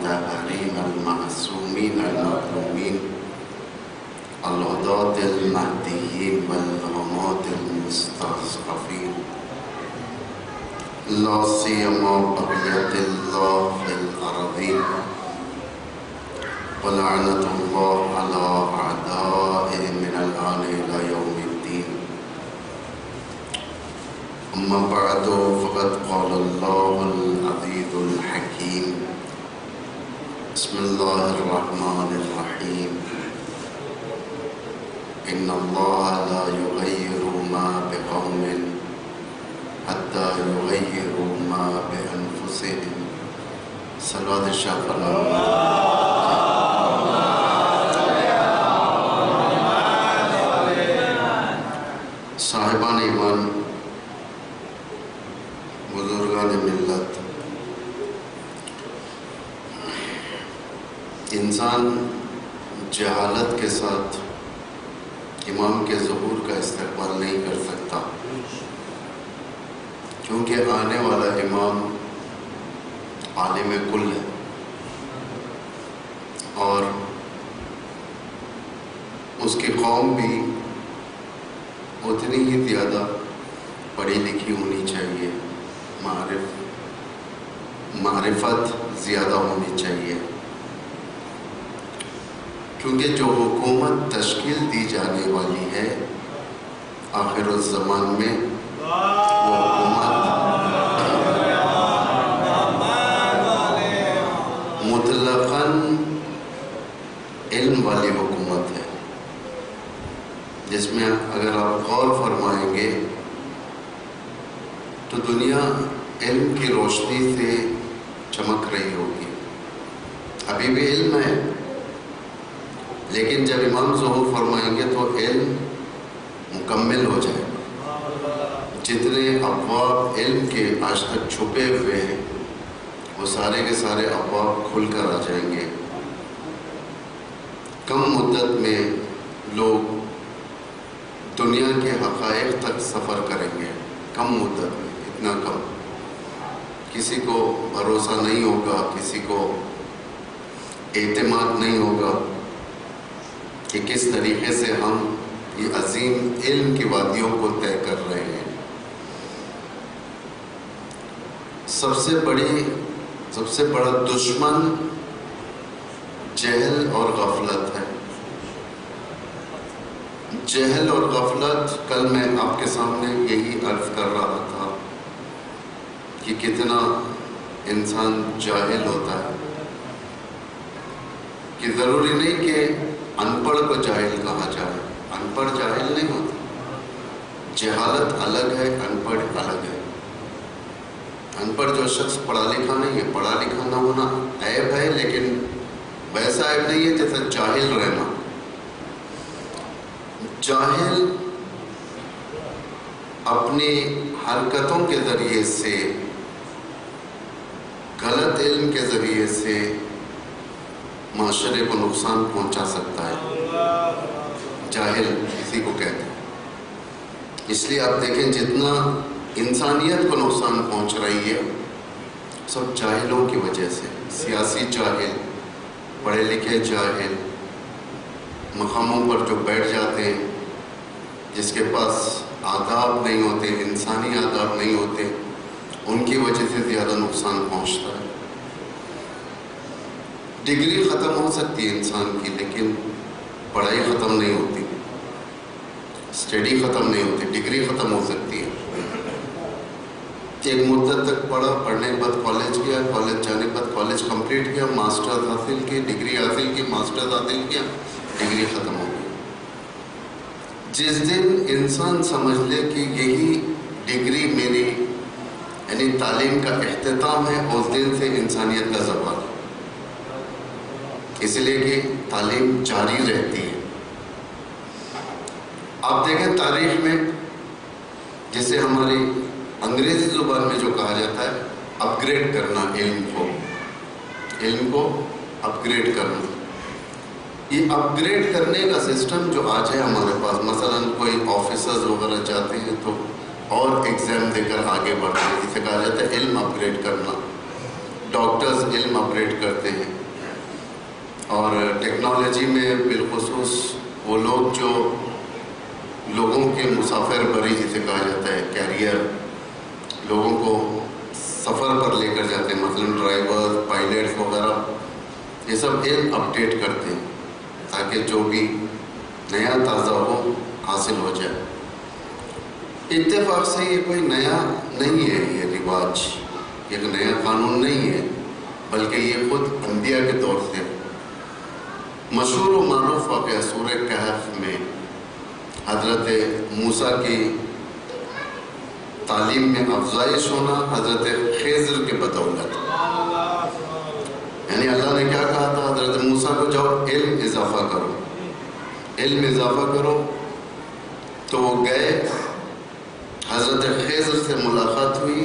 المطهرين المعصومين المظلومين الهداة المهديين والغمات المستضعفين لا سيما بقية الله في الأرضين ولعنة الله على أعدائهم من الآن إلى يوم الدين. أما بعد فقد قال الله العزيز الحكيم بسم الله الرحمن الرحيم إن الله لا يغير ما بقوم حتى يغيروا ما بأنفسهم. صلوات الشافع صاحبان ایمان، بزرگان ملت، انسان جہالت کے ساتھ امام کے ظہور کا استقبال نہیں کر سکتا، کیونکہ آنے والا امام عالم کل ہے اور اس کی قوم بھی اتنی ہی زیادہ پڑھی لکھی ہونی چاہیے، معرفت زیادہ ہونی چاہیے، کیونکہ جو حکومت تشکیل دی جانے والی ہے آخر الزمان میں وہ حکومت مطلقاً علم والی حکومت ہے، جس میں اگر آپ غور فرمائیں گے تو دنیا علم کی روشنی سے چمک رہی ہوگی۔ ابھی بھی علم ہے، لیکن جب امام ظہور فرمائیں گے تو علم مکمل ہو جائے گا۔ جتنے ابواب علم کے آج تک چھپے ہوئے ہیں وہ سارے کے سارے ابواب کھل کر آ جائیں گے۔ کم مدت میں لوگ دنیا کے حقائق تک سفر کریں گے، کم مدت میں، اتنا کم، کسی کو بھروسہ نہیں ہوگا، کسی کو اعتماد نہیں ہوگا کہ کس طریقے سے ہم یہ عظیم علم کی وادیوں کو طے کر رہے ہیں۔ سب سے بڑا دشمن جہل اور غفلت ہے۔ جہل اور غفلت، کل میں آپ کے سامنے یہی عرض کر رہا تھا کہ کتنا انسان جاہل ہوتا ہے، کہ ضروری نہیں کہ ان پڑھ کو جاہل کہا جائے، ان پڑھ جاہل نہیں ہوتا، جہالت الگ ہے، ان پڑھ الگ ہے۔ ان پڑھ جو شخص پڑھا لکھا نہیں ہے، پڑھا لکھا نہ ہونا عیب ہے، لیکن ویسا عیب نہیں ہے جیسا جاہل رہنا۔ جاہل اپنی حرکتوں کے ذریعے سے، غلط علم کے ذریعے سے معاشرے کو نقصان پہنچا سکتا ہے۔ جاہل کسی کو کہتے ہیں۔ اس لیے آپ دیکھیں جتنا انسانیت کو نقصان پہنچ رہی ہے سب جاہلوں کی وجہ سے، سیاسی جاہل، پڑھے لکھے جاہل، مقاموں پر جو بیٹھ جاتے ہیں، جس کے پاس آداب نہیں ہوتے، انسانی آداب نہیں ہوتے، ان کی وجہ سے زیادہ نقصان پہنچتا ہے۔ ڈگری ختم ہو سکتی ہے انسان کی، لیکن پڑھائی ختم نہیں ہوتی، اسٹڈی ختم نہیں ہوتی، ڈگری ختم ہو سکتی ہے۔ ایک مدت تک پڑھا، پڑھنے کے بعد کالج گیا، کالج جانے کے بعد کالج کمپلیٹ کیا، ماسٹرز حاصل کی، ڈگری حاصل کی، ماسٹرز حاصل کیا، ڈگری ختم ہو گئی۔ جس دن انسان سمجھ لے کہ یہی ڈگری میری یعنی تعلیم کا اختتام ہے، اس دن سے انسانیت کا زوال ہے، اس لیے کہ تعلیم جاری رہتی ہے۔ آپ دیکھیں تاریخ میں، جسے ہماری انگریزی زبان میں جو کہا جاتا ہے اپ گریڈ کرنا، علم کو اپ گریڈ کرنا، یہ اپ گریڈ کرنے کا سسٹم جو آج ہے ہمارے پاس، مثلا کوئی آفیسرز وغیرہ جاتے ہیں تو اور ایگزام دے کر آگے بڑھتے ہیں، اسے کہا جاتا ہے علم اپ گریڈ کرنا۔ ڈاکٹرز علم اپگریڈ کرتے ہیں، اور ٹیکنالوجی میں بالخصوص وہ لوگ جو لوگوں کے مسافر بری جسے کہا جاتا ہے، کیریئر، لوگوں کو سفر پر لے کر جاتے ہیں، مثلاً ڈرائیور، پائلٹس وغیرہ، یہ سب علم اپڈیٹ کرتے ہیں تاکہ جو بھی نیا تازہ ہو حاصل ہو جائے۔ اتفاق سے یہ کوئی نیا نہیں ہے، یہ رواج ایک نیا قانون نہیں ہے، بلکہ یہ خود انبیاء کے دور سے مشہور و معروف واقعہ سورہ کہف میں حضرت موسیٰ کی تعلیم میں افزائش ہونا حضرت خضر کے بدولت، یعنی اللہ نے کیا کہا تھا حضرت موسیٰ کو، جاؤ علم اضافہ کرو، علم اضافہ کرو، تو وہ گئے، حضرت خضر سے ملاقات ہوئی،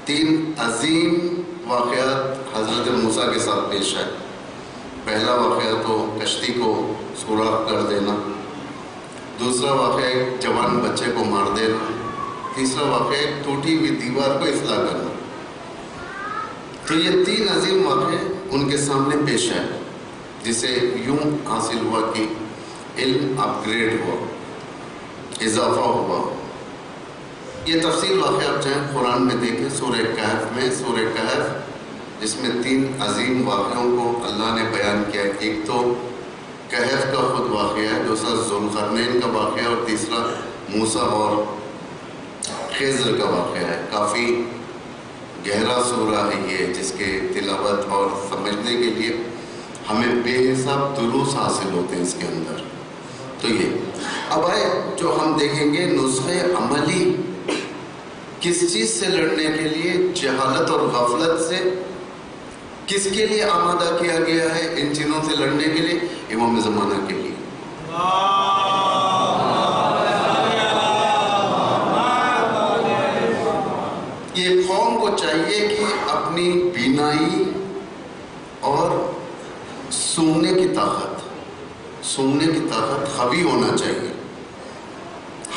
3 عظیم واقعات حضرت موسیٰ کے ساتھ پیش آئے۔ پہلا واقعہ تو کشتی کو سوراخ کر دینا، دوسرا واقعہ ایک جوان بچے کو مار دینا، تیسرا واقعہ ایک ٹوٹی ہوئی دیوار کو اصلاح کرنا۔ تو یہ 3 عظیم واقعے ان کے سامنے پیش آئے، جسے یوں حاصل ہوا کہ علم اپ گریڈ ہوا، اضافہ ہوا۔ یہ تفصیل واقعہ آپ چاہیں قرآن میں دیکھیں، سورہ کہف میں، سورہ کہف جس میں 3 عظیم واقعوں کو اللہ نے بیان کیا ہے۔ ایک تو کہف کا خود واقعہ ہے، دوسرا ذوالقرنین کا واقعہ ہے، اور تیسرا موسیٰ اور خضر کا واقعہ ہے۔ کافی گہرا سورہ ہے یہ، جس کے تلاوت اور سمجھنے کے لیے ہمیں بے حساب دروس حاصل ہوتے ہیں اس کے اندر۔ تو یہ اب آئے جو ہم دیکھیں گے نسخے عملی کس چیز سے لڑنے کے لیے، جہالت اور غفلت سے کس کے لیے آمادہ کیا گیا ہے، ان چیزوں سے لڑنے کے لیے، امام زمانہ کے لیے۔ یہ قوم کو چاہیے کہ اپنی بینائی اور سونگنے کی طاقت قوی ہونا چاہیے۔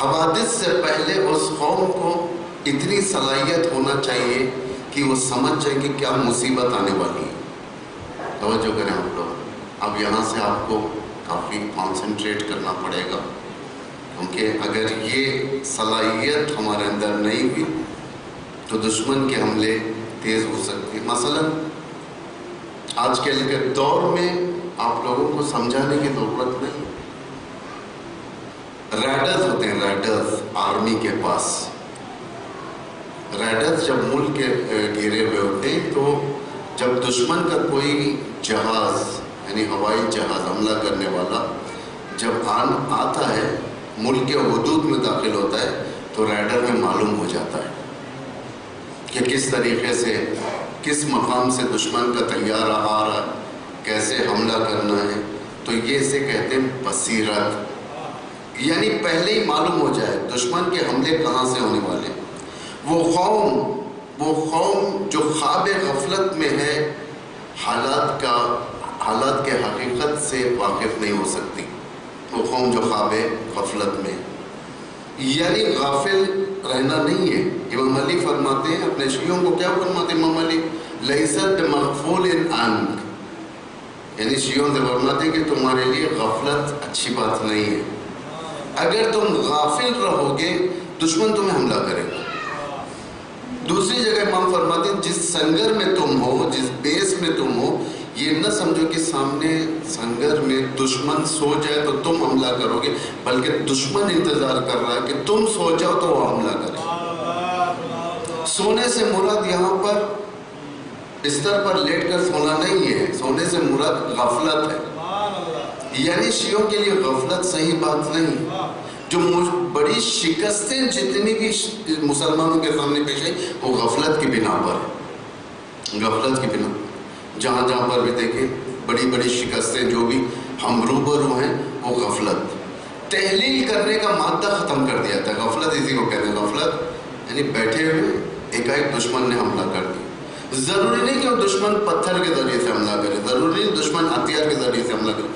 حوادث سے پہلے اس قوم کو اتنی صلاحیت ہونا چاہیے کہ وہ سمجھ جائے کہ کیا مصیبت آنے والی ہے۔ توجہ کریں آپ لوگ، اب یہاں سے آپ کو کافی کانسنٹریٹ کرنا پڑے گا، کیونکہ اگر یہ صلاحیت ہمارے اندر نہیں ہوئی تو دشمن کے حملے تیز ہو سکتے ہیں۔ مثلا آج کل کے دور میں آپ لوگوں کو سمجھانے کی ضرورت نہیں، ریڈرز ہوتے ہیں، ریڈرز آرمی کے پاس، ریڈرز جب ملک کے گھیرے ہوئے ہوتے ہیں تو جب دشمن کا کوئی جہاز یعنی ہوائی جہاز حملہ کرنے والا جب آتا ہے، ملک کے حدود میں داخل ہوتا ہے، تو ریڈر میں معلوم ہو جاتا ہے کہ کس طریقے سے، کس مقام سے دشمن کا طیارہ آ رہا ہے، کیسے حملہ کرنا ہے۔ تو یہ اسے کہتے ہیں بصیرت، یعنی پہلے ہی معلوم ہو جائے دشمن کے حملے کہاں سے ہونے والے۔ وہ قوم جو خواب غفلت میں ہے، حالات کے حقیقت سے واقف نہیں ہو سکتی۔ وہ قوم جو خواب غفلت میں، یعنی غافل رہنا نہیں ہے۔ امام علی فرماتے ہیں، اپنے شیعوں کو کیا فرماتے ہیں امام علی؟ لیست مغفول عنک، یعنی شیعوں سے فرماتے ہیں کہ تمہارے لیے غفلت اچھی بات نہیں ہے۔ اگر تم غافل رہو گے دشمن تمہیں حملہ کرے گا۔ دوسری جگہ امام فرماتے ہیں، جس سنگر میں تم ہو، جس بیس میں تم ہو، یہ نہ سمجھو کہ سامنے سنگر میں دشمن سو جائے تو تم حملہ کرو گے، بلکہ دشمن انتظار کر رہا ہے کہ تم سو جاؤ تو وہ حملہ کرے۔ سونے سے مراد یہاں پر بستر پر لیٹ کر سونا نہیں ہے، سونے سے مراد غفلت ہے۔ یعنی شیعوں کے لیے غفلت صحیح بات نہیں۔ جو بڑی شکستیں جتنی بھی مسلمانوں کے سامنے پیش آئی، وہ غفلت کی بنا پر، غفلت کی بنا، جہاں پر بھی دیکھیں بڑی بڑی شکستیں جو بھی ہم روبرو ہیں، وہ غفلت۔ تحلیل کرنے کا مادہ ختم کر دیا تھا، غفلت اسی کو کہتے ہیں۔ غفلت یعنی بیٹھے ہوئے ایک دشمن نے حملہ کر دیا۔ ضروری نہیں کہ وہ دشمن پتھر کے ذریعے سے حملہ کرے، ضروری نہیں دشمن ہتھیار کے ذریعے سے حملہ کرے،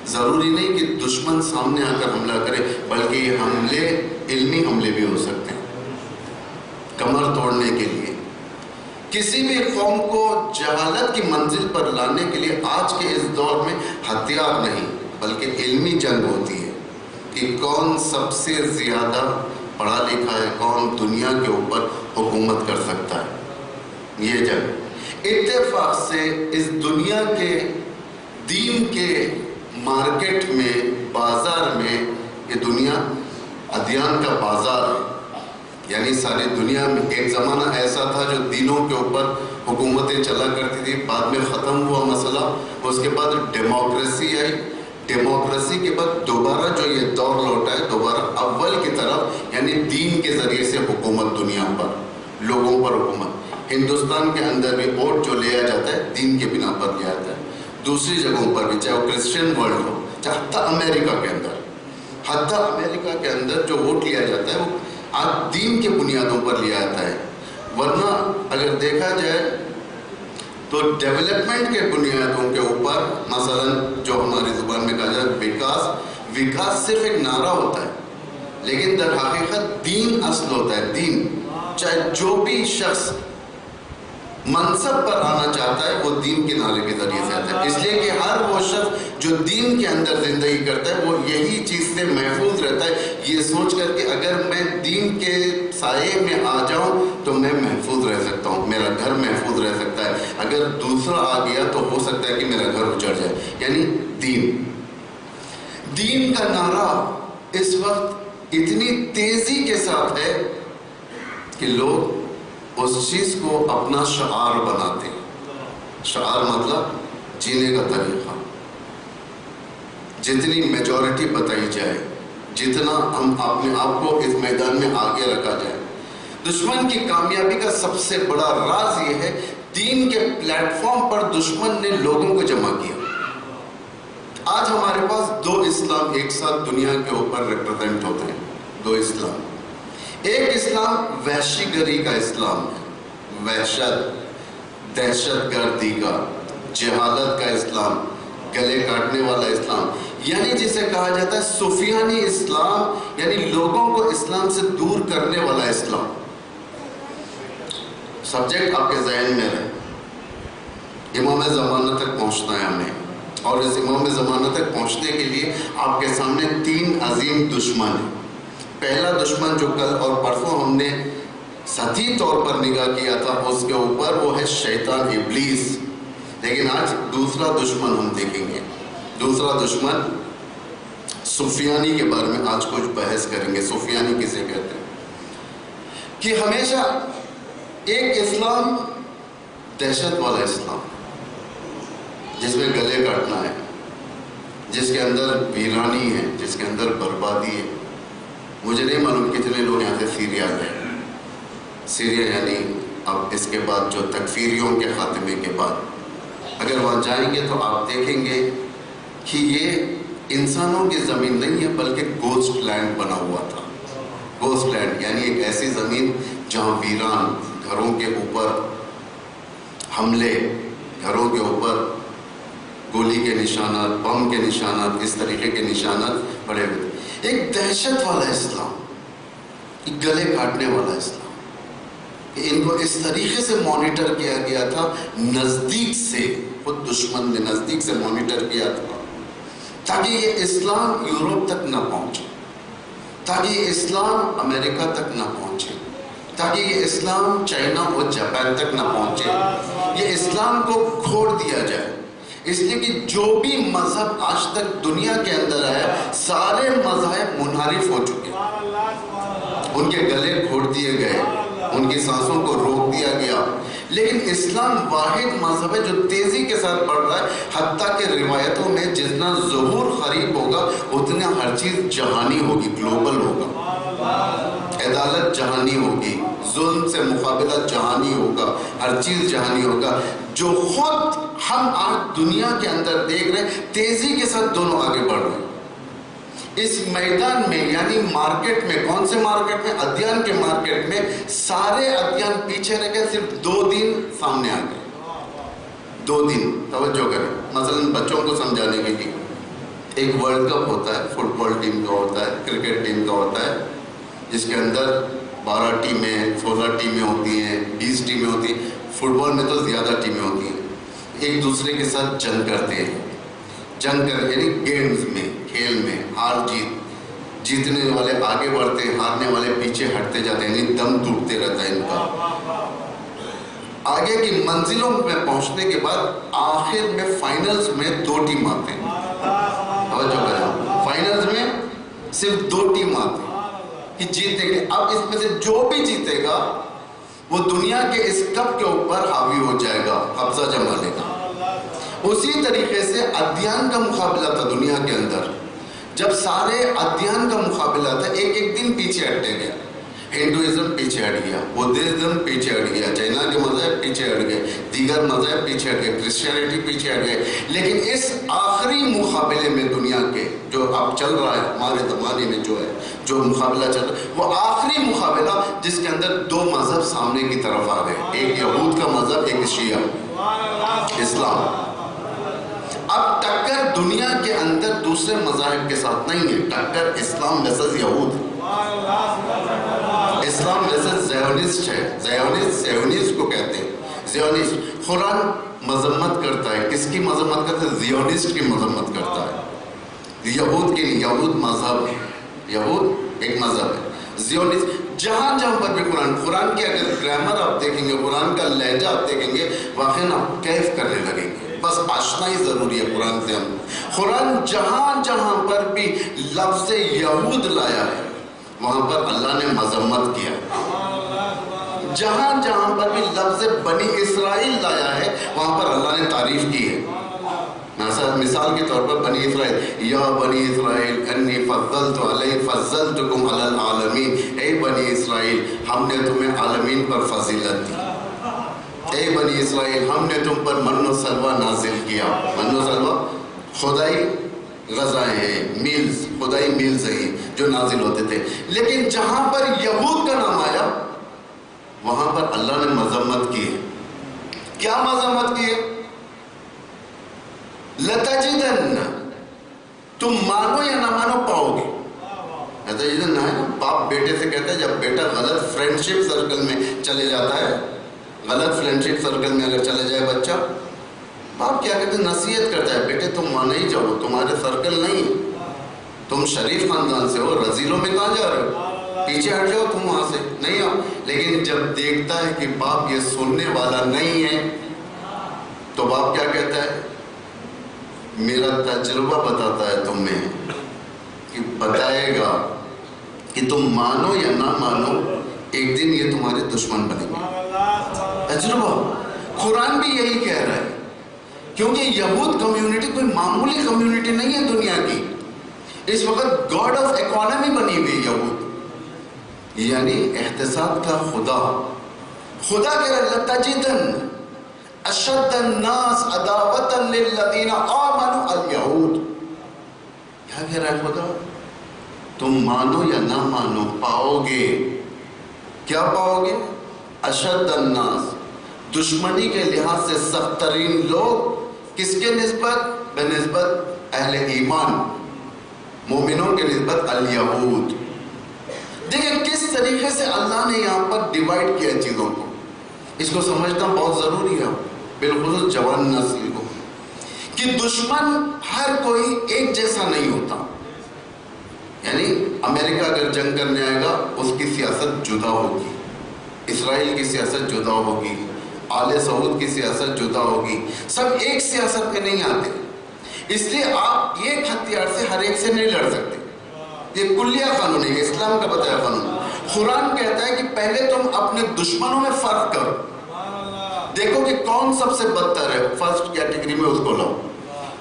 ضروری نہیں کہ دشمن سامنے آ کر حملہ کرے، بلکہ یہ حملے علمی حملے بھی ہو سکتے ہیں، کمر توڑنے کے لیے، کسی بھی قوم کو جہالت کی منزل پر لانے کے لیے آج کے اس دور میں ہتھیار نہیں بلکہ علمی جنگ ہوتی ہے کہ کون سب سے زیادہ پڑھا لکھا ہے، کون دنیا کے اوپر حکومت کر سکتا ہے۔ یہ جنگ اتفاق سے اس دنیا کے دین کے مارکیٹ میں، بازار میں، یہ دنیا ادیان کا بازار ہے۔ یعنی ساری دنیا میں ایک زمانہ ایسا تھا جو دینوں کے اوپر حکومتیں چلا کرتی تھی، بعد میں ختم ہوا مسئلہ، اس کے بعد ڈیموکریسی آئی، ڈیموکریسی کے بعد دوبارہ جو یہ دور لوٹا ہے، دوبارہ اول کی طرف، یعنی دین کے ذریعے سے حکومت دنیا پر، لوگوں پر حکومت۔ ہندوستان کے اندر بھی ووٹ جو لیا جاتا ہے دین کے بنا پر لیا جاتا ہے، دوسری جگہوں پر بھی، چاہے وہ کرسچین ورلڈ ہو، چاہے حتیٰ امریکہ کے اندر جو ووٹ لیا جاتا ہے وہ آج دین کے بنیادوں پر لیا جاتا ہے۔ ورنہ اگر دیکھا جائے تو ڈیولپمنٹ کے بنیادوں کے اوپر، مثلا جو ہماری زبان میں کہا جائے وکاس صرف ایک نعرہ ہوتا ہے، لیکن در حقیقت دین اصل ہوتا ہے۔ دین، چاہے جو بھی شخص منصب پر آنا چاہتا ہے وہ دین کے نعرے کے ذریعے سے آتا ہے، اس لیے کہ ہر وہ شخص جو دین کے اندر زندگی کرتا ہے وہ یہی چیز سے محفوظ رہتا ہے، یہ سوچ کر کہ اگر میں دین کے سائے میں آ جاؤں تو میں محفوظ رہ سکتا ہوں، میرا گھر محفوظ رہ سکتا ہے، اگر دوسرا آ گیا تو ہو سکتا ہے کہ میرا گھر اجڑ جائے۔ یعنی دین کا نعرہ اس وقت اتنی تیزی کے ساتھ ہے کہ لوگ اس چیز کو اپنا شعار بناتے ہیں۔ شعار مطلب جینے کا طریقہ، جتنی میجورٹی بتائی جائے، جتنا ہم اپنے آپ کو اس میدان میں آگے رکھا جائے۔ دشمن کی کامیابی کا سب سے بڑا راز یہ ہے، دین کے پلیٹ فارم پر دشمن نے لوگوں کو جمع کیا۔ آج ہمارے پاس دو اسلام ایک ساتھ دنیا کے اوپر ریپرزینٹ ہوتے ہیں، دو اسلام۔ ایک اسلام وحشی گری کا اسلام ہے، وحشت، دہشت گردی کا، جہالت کا اسلام، گلے کاٹنے والا اسلام، یعنی جسے کہا جاتا ہے سفیانی اسلام، یعنی لوگوں کو اسلام سے دور کرنے والا اسلام۔ سبجیکٹ آپ کے ذہن میں رہے، امام زمانہ تک پہنچنا ہے ہمیں، اور اس امام زمانہ تک پہنچنے کے لیے آپ کے سامنے تین عظیم دشمن ہیں۔ پہلا دشمن جو کل اور پرسوں ہم نے سطحی طور پر نگاہ کیا تھا اس کے اوپر، وہ ہے شیطان ابلیس، لیکن آج دوسرا دشمن ہم دیکھیں گے۔ دوسرا دشمن سفیانی کے بارے میں آج کچھ بحث کریں گے۔ سفیانی کسے کہتے ہیں؟ کہ ہمیشہ ایک اسلام دہشت والا اسلام، جس میں گلے کاٹنا ہے، جس کے اندر ویرانی ہے، جس کے اندر بربادی ہے۔ مجھے نہیں معلوم کتنے لوگ یہاں سے سیریا گئے۔ سیریا یعنی اب اس کے بعد جو تکفیریوں کے خاتمے کے بعد اگر وہاں جائیں گے تو آپ دیکھیں گے کہ یہ انسانوں کی زمین نہیں ہے بلکہ گوسٹ لینڈ بنا ہوا تھا۔ گوسٹ لینڈ یعنی ایک ایسی زمین جہاں ویران، گھروں کے اوپر حملے، گھروں کے اوپر گولی کے نشانات، بم کے نشانات، اس طریقے کے نشانات پڑے ہوئے تھے۔ ایک دہشت والا اسلام، ایک گلے کاٹنے والا اسلام، ان کو اس طریقے سے مانیٹر کیا گیا تھا، نزدیک سے، خود دشمن نے نزدیک سے مانیٹر کیا تھا تاکہ یہ اسلام یورپ تک نہ پہنچے، تاکہ یہ اسلام امریکہ تک نہ پہنچے، تاکہ یہ اسلام چائنا اور جاپان تک نہ پہنچے، یہ اسلام کو کھوڑ دیا جائے۔ اس لیے کہ جو بھی مذہب آج تک دنیا کے اندر ہے، سارے مذاہب منحرف ہو چکے، ان کے گلے گھوٹ دیے گئے، ان کی سانسوں کو روک دیا گیا، لیکن اسلام واحد مذہب ہے جو تیزی کے ساتھ بڑھ رہا ہے، حتیٰ کہ روایتوں میں جتنا ظہور قریب ہوگا اتنا ہر چیز جہانی ہوگی، گلوبل ہوگا، عدالت جہانی ہوگی، ظلم سے مقابلہ جہانی ہوگا، ہر چیز جہانی ہوگا۔ جو خود ہم آج دنیا کے اندر دیکھ رہے ہیں، تیزی کے ساتھ دونوں آگے بڑھ رہے ہیں۔ اس میدان میں یعنی مارکیٹ میں، کون سے مارکیٹ میں؟ ادیان کے مارکیٹ میں سارے ادیان پیچھے رہ گئے، صرف 2 دین سامنے آ گئے۔ 2 دین، توجہ کریں، مثلا بچوں کو سمجھانے کے لیے ایک ورلڈ کپ ہوتا ہے، فٹ بال ٹیم کا ہوتا ہے، کرکٹ ٹیم کا ہوتا ہے، جس کے اندر 12 ٹیمیں، 16 ٹیمیں ہوتی ہیں، 20 ٹیمیں ہوتی ہیں، فٹ بال میں تو زیادہ ٹیمیں ہوتی ہیں، ایک دوسرے کے ساتھ جنگ کرتے ہیں، جنگ کر یعنی گیمز میں، کھیل میں ہار جیت، جیتنے والے آگے بڑھتے ہیں، ہارنے والے پیچھے ہٹتے جاتے ہیں، یعنی دم ٹوٹتے رہتا ہے ان کا۔ آگے کی منزلوں میں پہنچنے کے بعد آخر میں فائنلز میں 2 ٹیم آتے ہیں، توجہ کریں، فائنلز میں صرف 2 ٹیم آتے ہیں کہ جیتیں گے۔ اب اس میں سے جو بھی جیتے گا وہ دنیا کے اس کپ کے اوپر حاوی ہو جائے گا، قبضہ جما لے گا۔ اسی طریقے سے ادیان کا مقابلہ تھا دنیا کے اندر، جب سارے ادیان کا مقابلہ تھا، ایک ایک دن پیچھے ہٹے گیا، ہندوازم پیچھے ہٹ گیا، بدھزم پیچھے ہٹ گیا، چائنا کے مذہب پیچھے ہٹ گئے، دیگر مذہب پیچھے ہٹ گئے، کرسچینٹی پیچھے ہٹ گئے، لیکن اس آخری مقابلے میں دنیا کے جو اب چل رہا ہے ہمارے زمانے میں جو مقابلہ چل رہا ہے، وہ آخری مقابلہ جس کے اندر 2 مذہب سامنے کی طرف آ گئے، ایک یہود کا مذہب، ایک شیعہ اسلام۔ اب ٹکر دنیا کے اندر دوسرے مذاہب کے ساتھ نہیں ہے، ٹکر اسلام ورسز یہود، اسلام ورسز زیونسٹ ہے، زیونسٹ کو کہتے ہیں، زیونسٹ۔ قرآن مذمت کرتا ہے، کس کی مذمت کرتا ہے؟ زیونسٹ کی مذمت کرتا ہے، یہود کی نہیں، یہود مذہب ہے، یہود ایک مذہب ہے، زیونسٹ۔ جہاں جہاں پر بھی قرآن کی اگر گرامر آپ دیکھیں گے، قرآن کا لہجہ آپ دیکھیں گے، واقعی آپ کیف کرنے لگیں گے، بس آشنائی ضروری ہے قرآن سے ہم۔ قرآن جہاں جہاں پر بھی لفظ یہود لایا ہے وہاں پر اللہ نے مذمت کیا، جہاں جہاں پر بھی لفظ بنی اسرائیل لایا ہے وہاں پر اللہ نے تعریف کی ہے۔ مثال کے طور پر بنی اسرائیل، یا بنی اسرائیل انی فضلتکم علی العالمین، اے بنی اسرائیل ہم نے تمہیں عالمین پر فضیلت دی، اے بنی اسرائیل ہم نے تم پر من و سلوہ نازل کیا۔ من و سلوہ خدائی غذائیں ہیں، میلز، خدائی میلز ہیں جو نازل ہوتے تھے، لیکن جہاں پر یہود کا نام آیا وہاں پر اللہ نے مذمت کی ہے۔ کیا مذمت کی ہے؟ لَتَجِدَنَّ، تم مانو یا نہ مانو پاؤ گے، لَتَجِدَنَّ ہے نا، باپ بیٹے سے کہتا ہے جب بیٹا غلط فرینڈشپ سرکل میں چلے جاتا ہے، غلط فرینڈشپ سرکل میں اگر چلے جائے بچہ، باپ کیا کہتے ہیں؟ نصیحت کرتا ہے، بیٹے تم مانے ہی جاؤ، تمہارے سرکل نہیں، تم شریف خاندان سے ہو، رزیلوں میں کہاں جا رہے ہو، پیچھے ہٹ جاؤ تم وہاں سے نہیں آؤ۔ لیکن جب دیکھتا ہے کہ باپ یہ سننے والا نہیں ہے تو باپ کیا کہتا ہے؟ میرا تجربہ بتاتا ہے تمہیں کہ بتائے گا کہ تم مانو یا نہ مانو ایک دن یہ تمہارے دشمن بنیں گے۔ تجربہ قرآن بھی یہی کہہ رہا ہے، کیونکہ یہود کمیونٹی کوئی معمولی کمیونٹی نہیں ہے دنیا کی، اس وقت گاڈ آف اکانومی بنی ہوئی یہود، یعنی احتساب کا خدا کہہ رہا ہے لَتَجِدَنَّ اشد الناس عداوۃ للذین آمنوا الیہود۔ کیا کہہ رہا ہے خدا؟ تم مانو یا نہ مانو پاؤ گے، کیا پاؤ گے؟ اشد الناس، دشمنی کے لحاظ سے سخت ترین لوگ، کس کے نسبت؟ بنسبت اہل ایمان، مومنوں کے نسبت الیہود۔ دیکھیں کس طریقے سے اللہ نے یہاں پر ڈیوائڈ کیا چیزوں کو، اس کو سمجھنا بہت ضروری ہے، بالخصوص جوان نسل کو، کہ دشمن ہر کوئی ایک جیسا نہیں ہوتا۔ یعنی امریکہ اگر جنگ کرنے آئے گا اس کی سیاست جدا ہوگی، اسرائیل کی سیاست جدا ہوگی، آل سعود کی سیاست جدا ہوگی، سب ایک سیاست میں نہیں آتے، اس لیے آپ ایک ہتھیار سے ہر ایک سے نہیں لڑ سکتے، یہ کلیہ قانون ہے، اسلام کا بتایا قانون۔ قرآن کہتا ہے کہ پہلے تم اپنے دشمنوں میں فرق کرو، دیکھو کہ کون سب سے بدتر ہے، فرسٹ کیٹیگری میں اس کو لاؤ،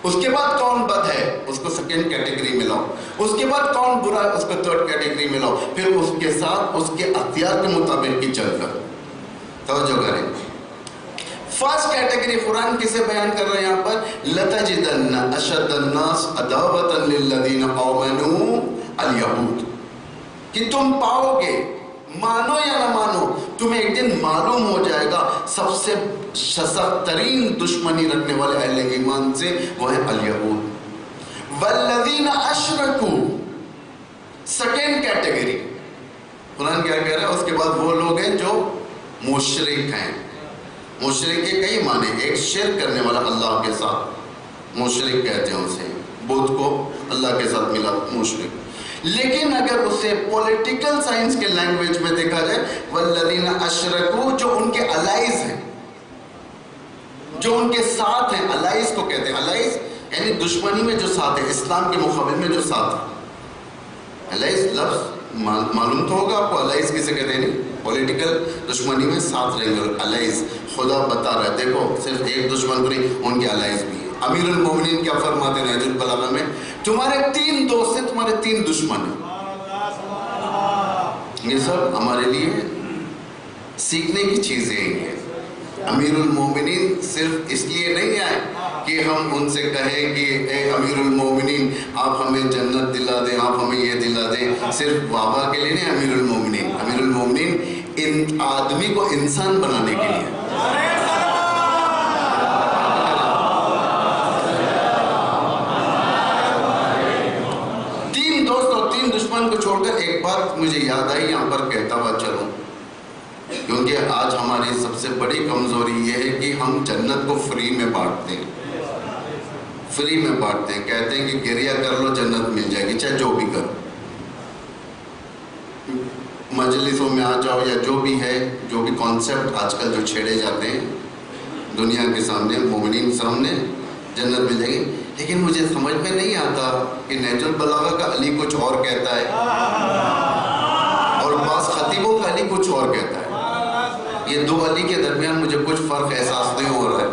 اس کے بعد کون بد ہے اس کو سیکنڈ کیٹیگری میں لاؤ، اس کے بعد کون برا ہے اس کو تھرڈ کیٹیگری میں لاؤ، پھر اس کے ساتھ اس کے اختیار کے مطابق کی چل کر توجہ کریں۔ فرسٹ کیٹیگری قرآن کسے بیان کر رہے ہیں یہاں پر؟ لَتَجِدَنَّ أَشَدَّ النَّاسِ عَدَاوَةً لِلَّذِينَ آمَنُوا الْيَهُودَ، کہ تم پاؤ گے، مانو یا نہ مانو تمہیں ایک دن معلوم ہو جائے گا سب سے سخت ترین دشمنی رکھنے والے اہل ایمان سے وہ ہے الیہود۔ وَالَّذِينَ أَشْرَكُوا، سیکنڈ مشرک کے کئی معنی، ایک شرک کرنے والا اللہ کے ساتھ، مشرک کہتے ہیں اسے، بت کو اللہ کے ساتھ ملا مشرک۔ لیکن اگر اسے پولیٹیکل سائنس کے لینگویج میں دیکھا جائے، والذین اشرکوا، جو ان کے الائز ہیں، جو ان کے ساتھ ہیں، الائز کو کہتے ہیں، الائز یعنی دشمنی میں جو ساتھ ہے، اسلام کے مقابل میں جو ساتھ ہے۔ الائز لفظ معلوم تو ہوگا آپ کو، الائز کسے کہتے ہیں؟ پولیٹیکل دشمنی میں ساتھ رہیں گے، الائز۔ خدا بتا رہا ہے، دیکھو صرف ایک دشمن کو نہیں، ان کے الائز بھی ہیں۔ امیر المومنین کیا فرماتے ہیں نہج البلاغہ میں؟ تمہارے 3 دوست ہیں، تمہارے 3 دشمن ہیں۔ یہ سب ہمارے لیے سیکھنے کی چیزیں ہیں۔ امیر المومنین صرف اس لیے نہیں آئے کہ ہم ان سے کہیں کہ اے امیر المومنین آپ ہمیں جنت دلا دیں، آپ ہمیں یہ دلا دیں، صرف بابا کے لیے نہیں امیر المومنین۔ امیر المومنین ان آدمی کو انسان بنانے کے لیے۔ دشمن کو چھوڑ کر ایک بات مجھے یاد آئی، یہاں پر کہتا ہوا چلوں، کیونکہ آج ہماری سب سے بڑی کمزوری یہ ہے کہ ہم جنت کو فری میں بانٹتے ہیں، فری میں بانٹتے ہیں، کہتے ہیں کہ گریہ کر لو جنت مل جائے گی، چاہے جو بھی کرو، مجلسوں میں آ جاؤ یا جو بھی ہے، جو بھی کانسیپٹ آج کل جو چھیڑے جاتے ہیں دنیا کے سامنے، مومنین سامنے، جنت مل جائے گی۔ لیکن مجھے سمجھ میں نہیں آتا کہ نہج البلاغہ کا علی کچھ اور کہتا ہے اور بعض خطیبوں کا علی کچھ اور کہتا ہے۔ یہ 2 علی کے درمیان مجھے کچھ فرق احساس نہیں ہو رہا ہے،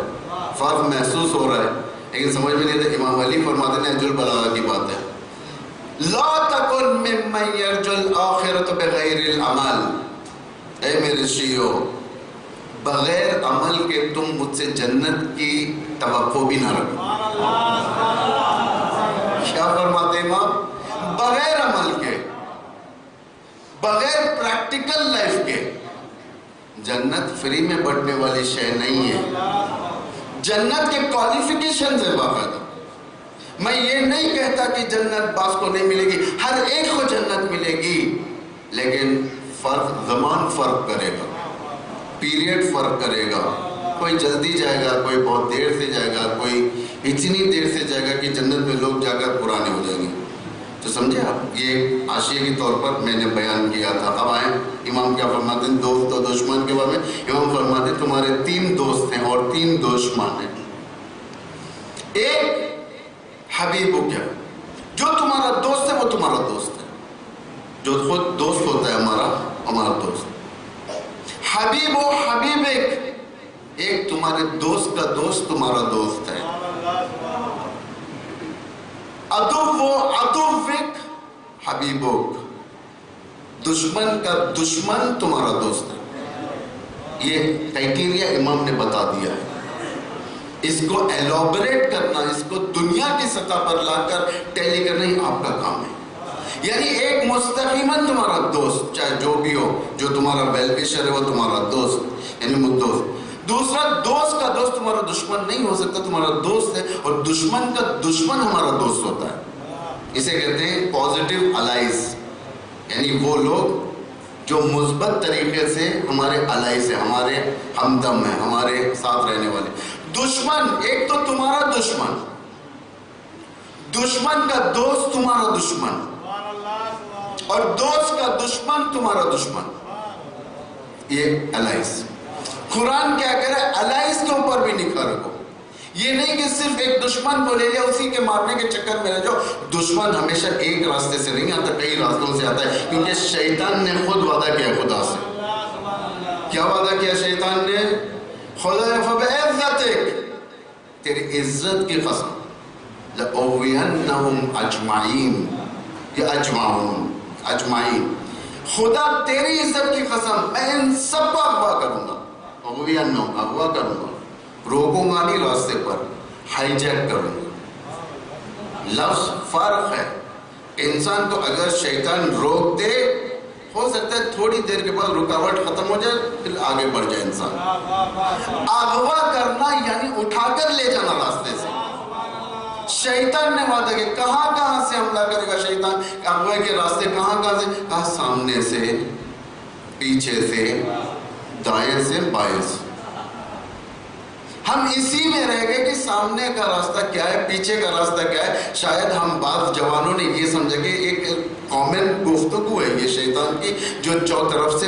فرق محسوس ہو رہا ہے، لیکن سمجھ میں نہیں آتا۔ امام علی فرماتے ہیں نہج البلاغہ کی بات ہے، لا تکن ممن یرجو الآخرۃ بغیر العمل، اے میرے شیعو بغیر عمل کے تم مجھ سے جنت کی توقع بھی نہ رکھو۔ کیا فرماتے امام؟ بغیر عمل کے، بغیر پریکٹیکل لائف کے، جنت فری میں بڑھنے والی شے نہیں ہے۔ جنت کے کوالیفیکیشنز ہیں باقاعدہ۔ میں یہ نہیں کہتا کہ جنت بعض کو نہیں ملے گی، ہر ایک کو جنت ملے گی، لیکن فرق زمان فرق کرے گا، پیریڈ فرق کرے گا، کوئی جلدی جائے گا، کوئی بہت دیر سے جائے گا، کوئی اتنی دیر سے جائے گا کہ جنت میں لوگ جا کر پرانے ہو جائیں گے۔ تو سمجھے آپ، یہ حاشیے کے طور پر میں نے بیان کیا تھا۔ اب آئیں امام کیا فرماتے ہیں دوست و دشمن کے بارے میں؟ امام فرماتے ہیں تمہارے 3 دوست ہیں اور 3 دشمن ہیں۔ ایک حبیب ہو کیا، جو تمہارا دوست ہے وہ تمہارا دوست ہے، جو خود دوست ہوتا ہے ہمارا دوست۔ حبیب و حبیب ایک تمہارے دوست کا دوست تمہارا دوست ہے۔ عدو و عدوک حبیبک، دشمن کا دشمن تمہارا دوست ہے۔ یہ کرائٹیریا امام نے بتا دیا ہے۔ اس کو ایلابریٹ کرنا، اس کو دنیا کی سطح پر لا کر ٹیلی کرنا ہی آپ کا کام ہے۔ یعنی ایک مستقیماً تمہارا دوست، چاہے جو بھی ہو، جو تمہارا ویل وشر ہے وہ تمہارا دوست، یعنی مدوست۔ دوسرا، دوست کا دوست تمہارا دشمن نہیں ہو سکتا، تمہارا دوست ہے، اور دشمن کا دشمن ہمارا دوست ہوتا ہے۔ اسے کہتے ہیں پازیٹیو الائز، یعنی وہ لوگ جو مثبت طریقے سے ہمارے الائز ہیں، ہمارے ہمدم ہیں، ہمارے ساتھ رہنے والے۔ دشمن، ایک تو تمہارا دشمن، دشمن کا دوست تمہارا دشمن، اور دوست کا دشمن تمہارا دشمن، یہ الائز۔ قرآن کیا کہہ رہا ہے؟ الائز کے اوپر بھی نگاہ رکھو۔ یہ نہیں کہ صرف ایک دشمن کو لے لیا اسی کے مارنے کے چکر میں رہ جاؤ۔ دشمن ہمیشہ ایک راستے سے نہیں آتا، کئی راستوں سے آتا ہے، کیونکہ شیطان نے خود وعدہ کیا خدا سے۔ کیا وعدہ کیا شیطان نے؟ خدا فبعزتک، تیری عزت کی قسم، لأغوینہم اجمعین، یا اجمعین، خدا تیری عزت کی قسم میں ان سب کو اغوا کروں گا، اغوا کروں گا، روکوں گا نہیں راستے پر، ہائی جیک کروں گا۔ لفظ فرق ہے۔ انسان تو اگر شیطان روک دے، ہو سکتا ہے تھوڑی دیر کے بعد رکاوٹ ختم ہو جائے، پھر آگے بڑھ جائے انسان۔ اغوا کرنا یعنی اٹھا کر لے جانا راستے سے۔ شیطان نے وعدہ کہ کہاں سے حملہ کرے گا شیطان، اغوے کے راستے کہاں سے؟ کہا سامنے سے، پیچھے سے، دائیں سے، بائیں سے۔ ہم اسی میں رہ گئے کہ سامنے کا راستہ کیا ہے، پیچھے کا راستہ کیا ہے. شاید ہم بعض جوانوں نے یہ سمجھا کہ ایک کامن گفتگو ہے یہ شیطان کی، جو چوطرف سے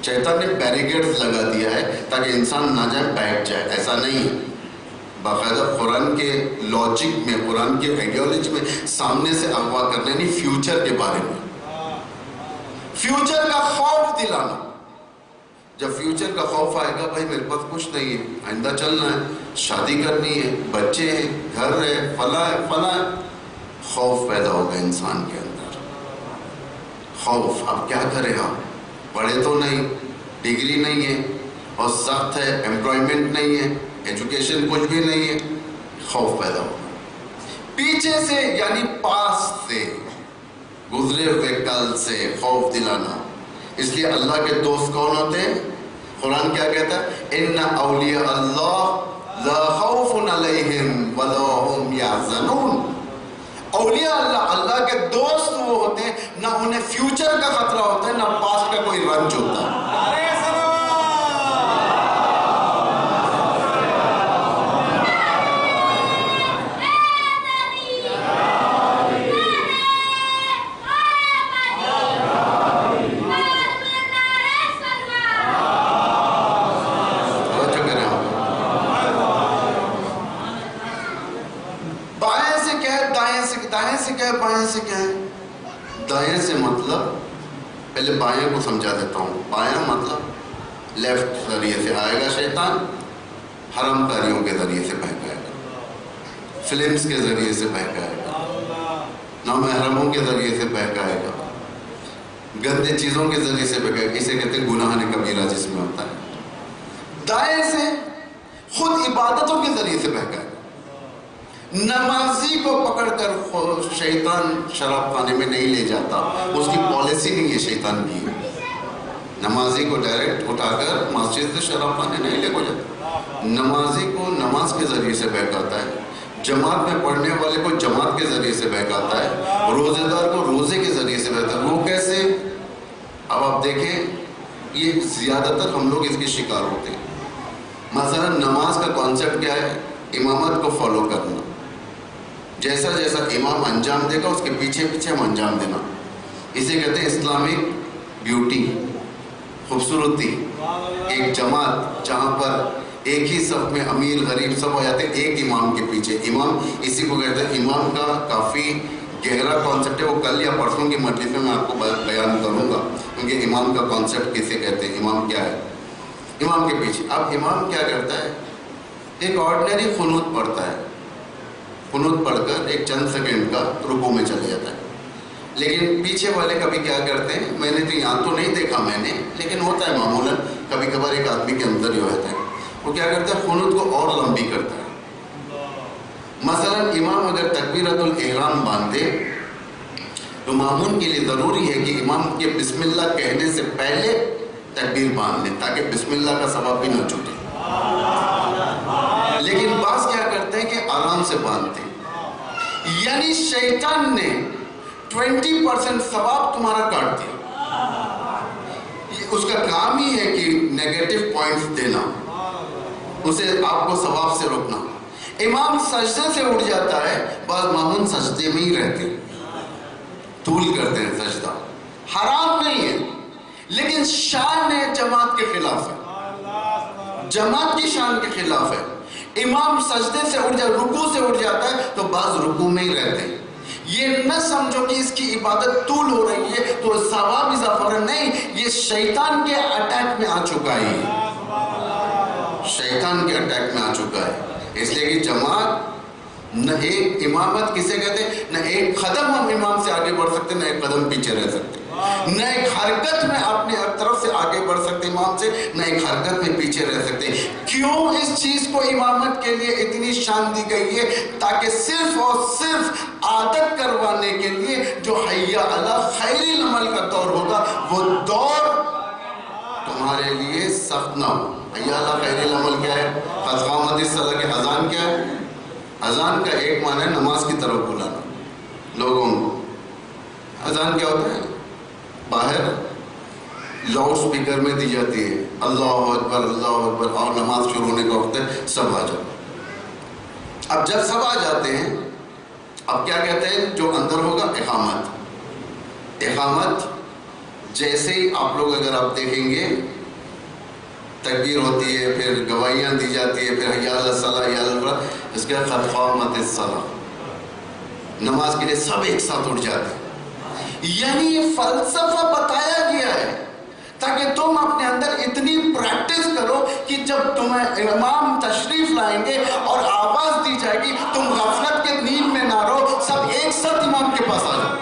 شیطان نے بیریکیڈز لگا دیا ہے تاکہ انسان نہ جائے، بیٹھ جائے. ایسا نہیں ہے. باقاعدہ قرآن کے لاجک میں، قرآن کے آئیڈیالوجی میں سامنے سے اغوا کرنا، یعنی فیوچر کے بارے میں، فیوچر کا خوف دلانا. جب فیوچر کا خوف آئے گا، بھائی میرے پاس کچھ نہیں ہے، آئندہ چلنا ہے، شادی کرنی ہے، بچے ہیں، گھر ہے، فلاں ہے فلاں ہے، خوف پیدا ہوگا انسان کے اندر. خوف. اب کیا کرے ہم؟ پڑھے تو نہیں، ڈگری نہیں ہے، اور سخت ہے، امپلائمنٹ نہیں ہے، ایجوکیشن کچھ بھی نہیں ہے. خوف پیدا ہوگا. پیچھے سے یعنی پاس سے، گزرے ہوئے کل سے خوف دلانا. اس لیے اللہ کے دوست کون ہوتے ہیں؟ قرآن کیا کہتا ہے؟ ان اولیاء اللہ لا خوف علیہم ولا هم یحزنون. اولیاء اللہ، اللہ کے دوست وہ ہوتے ہیں، نہ انہیں فیوچر کا خطرہ ہوتا ہے، نہ پاسٹ کا کوئی رنج ہوتا ہے. دائیں سے کیا ہے، بائیں سے کیا ہے؟ دائیں سے مطلب، پہلے بائیں کو سمجھا دیتا ہوں. بائیں مطلب لیفٹ ذریعے سے آئے گا شیطان، حرام کاریوں کے ذریعے سے بہکائے گا، فلمز کے ذریعے سے بہکائے گا، نامحرموں کے ذریعے سے بہکائے گا، گندے چیزوں کے ذریعے سے بہکائے گا. اسے کہتے ہیں گناہ کبیرہ جس میں ہوتا ہے. دائیں سے خود عبادتوں کے ذریعے سے بہکائے گا. نمازی کو پکڑ کر شیطان شراب خانے میں نہیں لے جاتا، اس کی پالیسی نہیں ہے شیطان کی. نمازی کو ڈائریکٹ اٹھا کر مسجد سے شراب خانے نہیں لے کو جاتا. نمازی کو نماز کے ذریعے سے بہکاتا ہے، جماعت میں پڑھنے والے کو جماعت کے ذریعے سے بہکاتا ہے، روزے دار کو روزے کے ذریعے سے بہکاتا ہے. وہ کیسے؟ اب آپ دیکھیں، یہ زیادہ تر ہم لوگ اس کے شکار ہوتے ہیں. مثلا نماز کا کانسیپٹ کیا ہے؟ امامت کو فالو کرنا. جیسا جیسا امام انجام دے گا اس کے پیچھے پیچھے ہم انجام دینا. اسے کہتے ہیں اسلامک بیوٹی، خوبصورتی. ایک جماعت جہاں پر ایک ہی صف میں امیر غریب سب ہو جاتے ہیں ایک امام کے پیچھے. امام اسی کو کہتے ہیں. امام کا کافی گہرا کانسیپٹ ہے، وہ کل یا پرسوں کی مجلس میں آپ کو بیان کروں گا، کیونکہ امام کا کانسیپٹ کسے کہتے ہیں، امام کیا ہے. امام کے پیچھے اب امام کیا کرتا ہے؟ ایک آرڈنری قنوت پڑھتا ہے، قنوت پڑھ کر ایک چند سیکنڈ کا رکوع میں چلے جاتا ہے. لیکن پیچھے والے کبھی کیا کرتے ہیں، میں نے تو یہاں تو نہیں دیکھا میں نے، لیکن ہوتا ہے معمولاً کبھی کبھار ایک آدمی کے اندر ہی ہوتا ہے، وہ کیا کرتا ہے؟ قنوت کو اور لمبی کرتا ہے. مثلا امام اگر تکبیرۃ الاحرام باندھے تو مامون کے لیے ضروری ہے کہ امام کے بسم اللہ کہنے سے پہلے تکبیر باندھ لیں تاکہ بسم اللہ کا ثواب بھی نہ چھوٹے. لیکن بعض کیا کرتے ہیں کہ آرام سے باندھتے ہیں. یعنی شیطان نے 20% ثواب تمہارا کاٹ دیا. اس کا کام ہی ہے کہ نیگیٹو پوائنٹس دینا، اسے آپ کو ثواب سے روکنا. امام سجدے سے اٹھ جاتا ہے، بعض مامون سجدے میں ہی رہتے ہیں، طول کرتے ہیں. سجدہ حرام نہیں ہے، لیکن شان جماعت کے خلاف ہے، جماعت کی شان کے خلاف ہے. امام سجدے سے اٹھ جاتا، رکوع سے اٹھ جاتا ہے تو بعض رکوع میں ہی رہتے ہیں. یہ نہ سمجھو کہ اس کی عبادت طول ہو رہی ہے تو ثواب اضافہ ہو رہا ہے، نہیں، یہ شیطان کے اٹیک میں آ چکا ہے، شیطان کے اٹیک میں آ چکا ہے. اس لیے کہ جماعت نہ ایک امامت کسے کہتے ہیں، نہ ایک قدم ہم امام سے آگے بڑھ سکتے، نہ ایک قدم پیچھے رہ سکتے، نہ ایک حرکت میں اپنے طرف سے آگے بڑھ سکتے امام سے، نہ ایک حرکت میں پیچھے رہ سکتے. کیوں اس چیز کو امامت کے لیے اتنی شان دی گئی ہے؟ تاکہ صرف اور صرف عادت کروانے کے لیے جو حی علی خیر العمل کا دور ہوگا وہ دور تمہارے لیے سخت نہ ہو. حی علی خیر العمل کیا ہے؟ قد قامت الصلاۃ کی اذان کیا ہے؟ اذان کا ایک معنی ہے نماز کی طرف بلانا لوگوں کو. اذان کیا ہوتا ہے؟ باہر لاؤڈ سپیکر میں دی جاتی ہے اللہ اکبر اللہ اکبر، اور نماز شروع ہونے کا وقت ہے، سب آ جاؤ۔ اب جب سب آ جاتے ہیں، اب کیا کہتے ہیں جو اندر ہوگا؟ اقامت۔ اقامت جیسے ہی آپ لوگ اگر آپ دیکھیں گے تکبیر ہوتی ہے، پھر گواہیاں دی جاتی ہے، پھر حی علی الصلاۃ حی علی الفلاح، اس کے بعد قد قامت الصلاۃ، نماز کے لیے سب ایک ساتھ اٹھ جاتے ہیں۔ یعنی یہ فلسفہ بتایا گیا ہے تاکہ تم اپنے اندر اتنی پریکٹس کرو کہ جب تمہیں امام تشریف لائیں گے اور آواز دی جائے گی، تم غفلت کے نیند میں نہ رہو، سب ایک ساتھ امام کے پاس آ جاؤ۔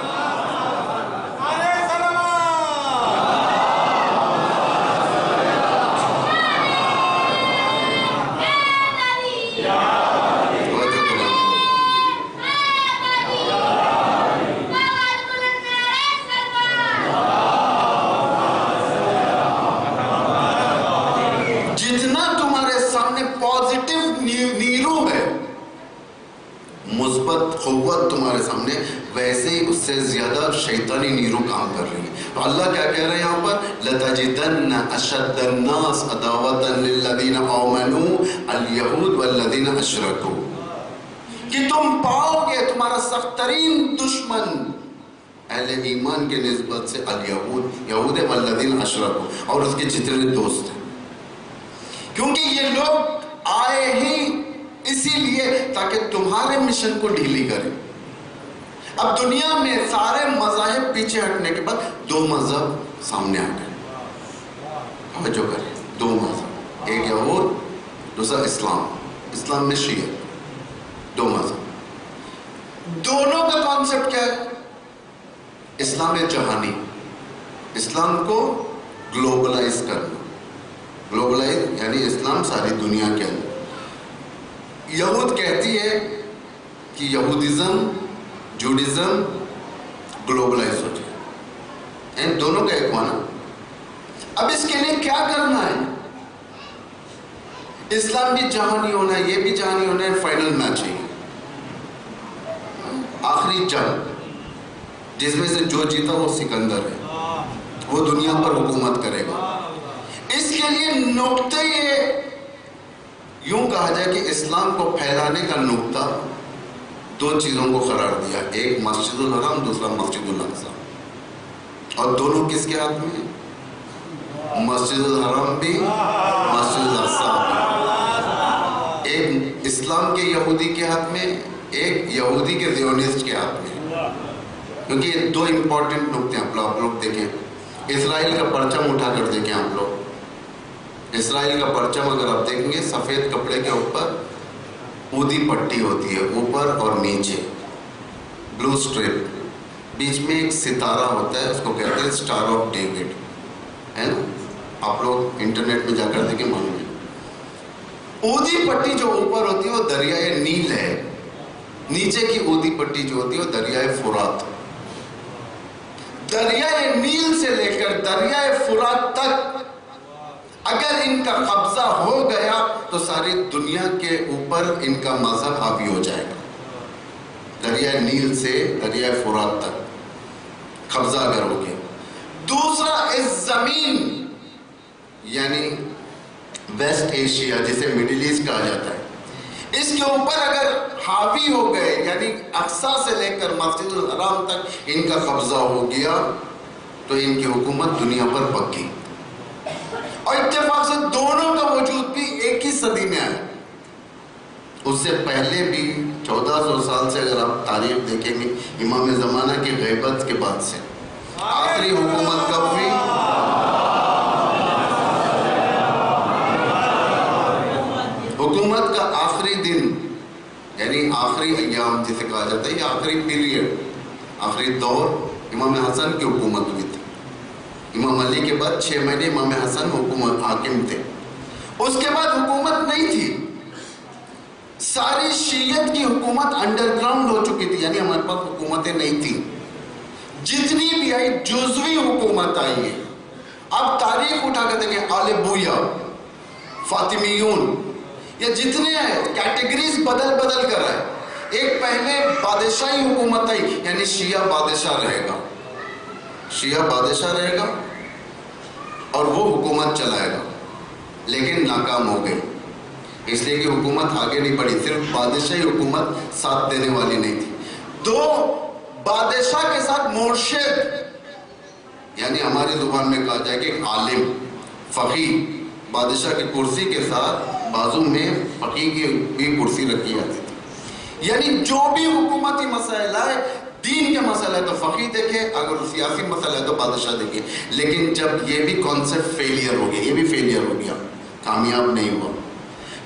قوت تمہارے سامنے، ویسے ہی اس سے زیادہ شیطانی نیرو کام کر رہی ہے۔ تو اللہ کیا کہہ رہے ہیں یہاں پر؟ لَتَجِدَنَّ أَشَدَّ النَّاسِ عَدَاوَةً لِلَّذِينَ آمَنُوا الْيَهُودُ وَالَّذِينَ أَشْرَكُوا، کہ تم پاؤ گے تمہارا سخت ترین دشمن اہل ایمان کے نسبت سے الیہود، یہود والذین اشرکوا، اور اس کے جتنے دوست ہیں، کیونکہ یہ لوگ آئے ہی اسی لیے تاکہ تمہارے مشن کو ڈھیلی کریں۔ اب دنیا میں سارے مذاہب پیچھے ہٹنے کے بعد دو مذہب سامنے آ گئے، توجہ کریں، دو مذہب، ایک یہود، دوسرا اسلام۔ اسلام میں شیعہ، دو مذہب، دونوں کا کانسیپٹ کیا ہے؟ اسلام جہانی، اسلام کو گلوبلائز کرنا، گلوبلائز یعنی اسلام ساری دنیا کے اندر۔ یہود کہتی ہے کہ یہودیزم جوڈیزم گلوبلائز ہو جائے، ان دونوں کا ایک معنی۔ اب اس کے لیے کیا کرنا ہے؟ اسلام بھی جہانی ہونا ہے، یہ بھی جہانی ہونا ہے، فائنل میچ ہے، آخری جنگ جس میں سے جو جیتا وہ سکندر ہے، وہ دنیا پر حکومت کرے گا۔ اس کے لیے نقطہ یہ یوں کہا جائے کہ اسلام کو پھیلانے کا نقطہ دو چیزوں کو قرار دیا، ایک مسجد الحرام، دوسرا مسجد الاقصی، اور دونوں کس کے ہاتھ میں ہیں؟ مسجد الحرام بھی، مسجد الاقصی بھی، ایک اسلام کے یہودی کے ہاتھ میں، ایک یہودی کے زیونسٹ کے ہاتھ میں، کیونکہ یہ دو امپورٹنٹ نقطے ہیں۔ آپ لوگ دیکھیں، اسرائیل کا پرچم اٹھا کر دیکھیں آپ لوگ، اسرائیل کا پرچم اگر آپ دیکھیں گے، سفید کپڑے کے اوپر اودی پٹی ہوتی ہے، اوپر اور نیچے بلو سٹرپ، بیچ میں ایک ستارہ ہوتا ہے، اس کو کہتے ہیں اسٹار آف ڈیوڈ، ہے نا؟ آپ لوگ انٹرنیٹ میں جا کر دیکھیں، معلوم ہے۔ اودی پٹی جو اوپر ہوتی ہے وہ دریائے نیل ہے، نیچے کی اودی پٹی جو ہوتی ہے وہ دریائے فرات۔ دریائے نیل سے لے کر دریائے فرات تک اگر ان کا قبضہ ہو گیا تو ساری دنیا کے اوپر ان کا مذہب حاوی ہو جائے گا۔ دریائے نیل سے دریائے فرات تک قبضہ اگر ہو گیا۔ دوسرا، اس زمین یعنی ویسٹ ایشیا جسے مڈل ایسٹ کہا جاتا ہے، اس کے اوپر اگر حاوی ہو گئے، یعنی اقصی سے لے کر مسجد الحرام تک ان کا قبضہ ہو گیا تو ان کی حکومت دنیا پر پکی۔ اور اتفاق سے دونوں کا وجود بھی ایک ہی صدی میں آیا۔ اس سے پہلے بھی 1400 سال سے اگر آپ تاریخ دیکھیں گے، امام زمانہ کی غیبت کے بعد سے آخری حکومت کب ہوئی؟ حکومت کا آخری دن یعنی آخری ایام جسے کہا جاتا ہے، یہ آخری پیریڈ، آخری دور امام حسن کی حکومت ہوئی تھی۔ امام علی کے بعد 6 مہینے امام حسن حکومت حاکم تھے، اس کے بعد حکومت نہیں تھی، ساری شیعت کی حکومت انڈر گراؤنڈ ہو چکی تھی، یعنی ہمارے پاس حکومتیں نہیں تھیں، جتنی بھی آئی جزوی حکومت آئی ہے۔ اب تاریخ اٹھا کر دیکھیں، آل بویا، فاطمیون، یہ جتنے ہیں کیٹیگریز بدل بدل کر آئے۔ ایک پہلے بادشاہی حکومت آئی، یعنی شیعہ بادشاہ رہے گا، شیعہ بادشاہ رہے گا، اور وہ حکومت چلائے گا، لیکن ناکام ہو گئی، اس لیے کہ حکومت آگے نہیں بڑھی، صرف بادشاہی حکومت ساتھ دینے والی نہیں تھی۔ دو بادشاہ کے ساتھ مرشد، یعنی ہماری زبان میں کہا جائے کہ عالم، فقیہ، بادشاہ کی کرسی کے ساتھ بازو میں فقیہ کی بھی کرسی رکھی جاتی تھی، یعنی جو بھی حکومتی مسائل آئے، دین کے مسئلہ ہے تو فقیہ دیکھے، اگر سیاسی مسئلہ ہے تو بادشاہ دیکھے۔ لیکن جب یہ بھی کانسیپٹ فیلئر ہو گیا، یہ بھی فیلئر ہو گیا، کامیاب نہیں ہوا۔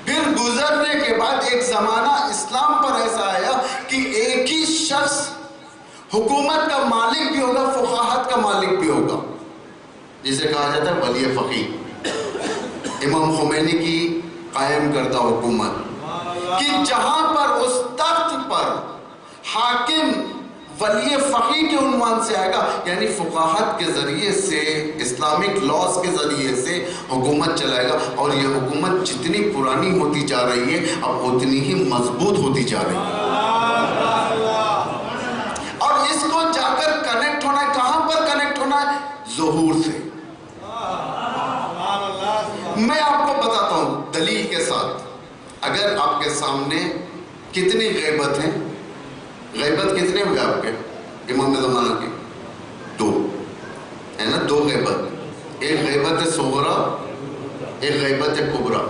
پھر گزرنے کے بعد ایک زمانہ اسلام پر ایسا آیا کہ ایک ہی شخص حکومت کا مالک بھی ہوگا، فقاہت کا مالک بھی ہوگا، جسے کہا جاتا ہے ولی فقیہ۔ امام خمینی کی قائم کردہ حکومت کہ جہاں پر اس تخت پر حاکم ولی فقیہ کے عنوان سے آئے گا، یعنی فقاہت کے ذریعے سے، اسلامک لاز کے ذریعے سے حکومت چلائے گا، اور یہ حکومت جتنی پرانی ہوتی جا رہی ہے اب اتنی ہی مضبوط ہوتی جا رہی ہے، اور اس کو جا کر کنیکٹ ہونا ہے، کہاں پر کنیکٹ ہونا ہے؟ ظہور سے۔ میں آپ کو بتاتا ہوں دلیل کے ساتھ، اگر آپ کے سامنے کتنی غیبت ہیں، غیبت کتنے ہوئے آپ کے امام زمانہ کے؟ دو ہے نا، دو غیبت، ایک غیبت صغرا، ایک غیبت کبرا۔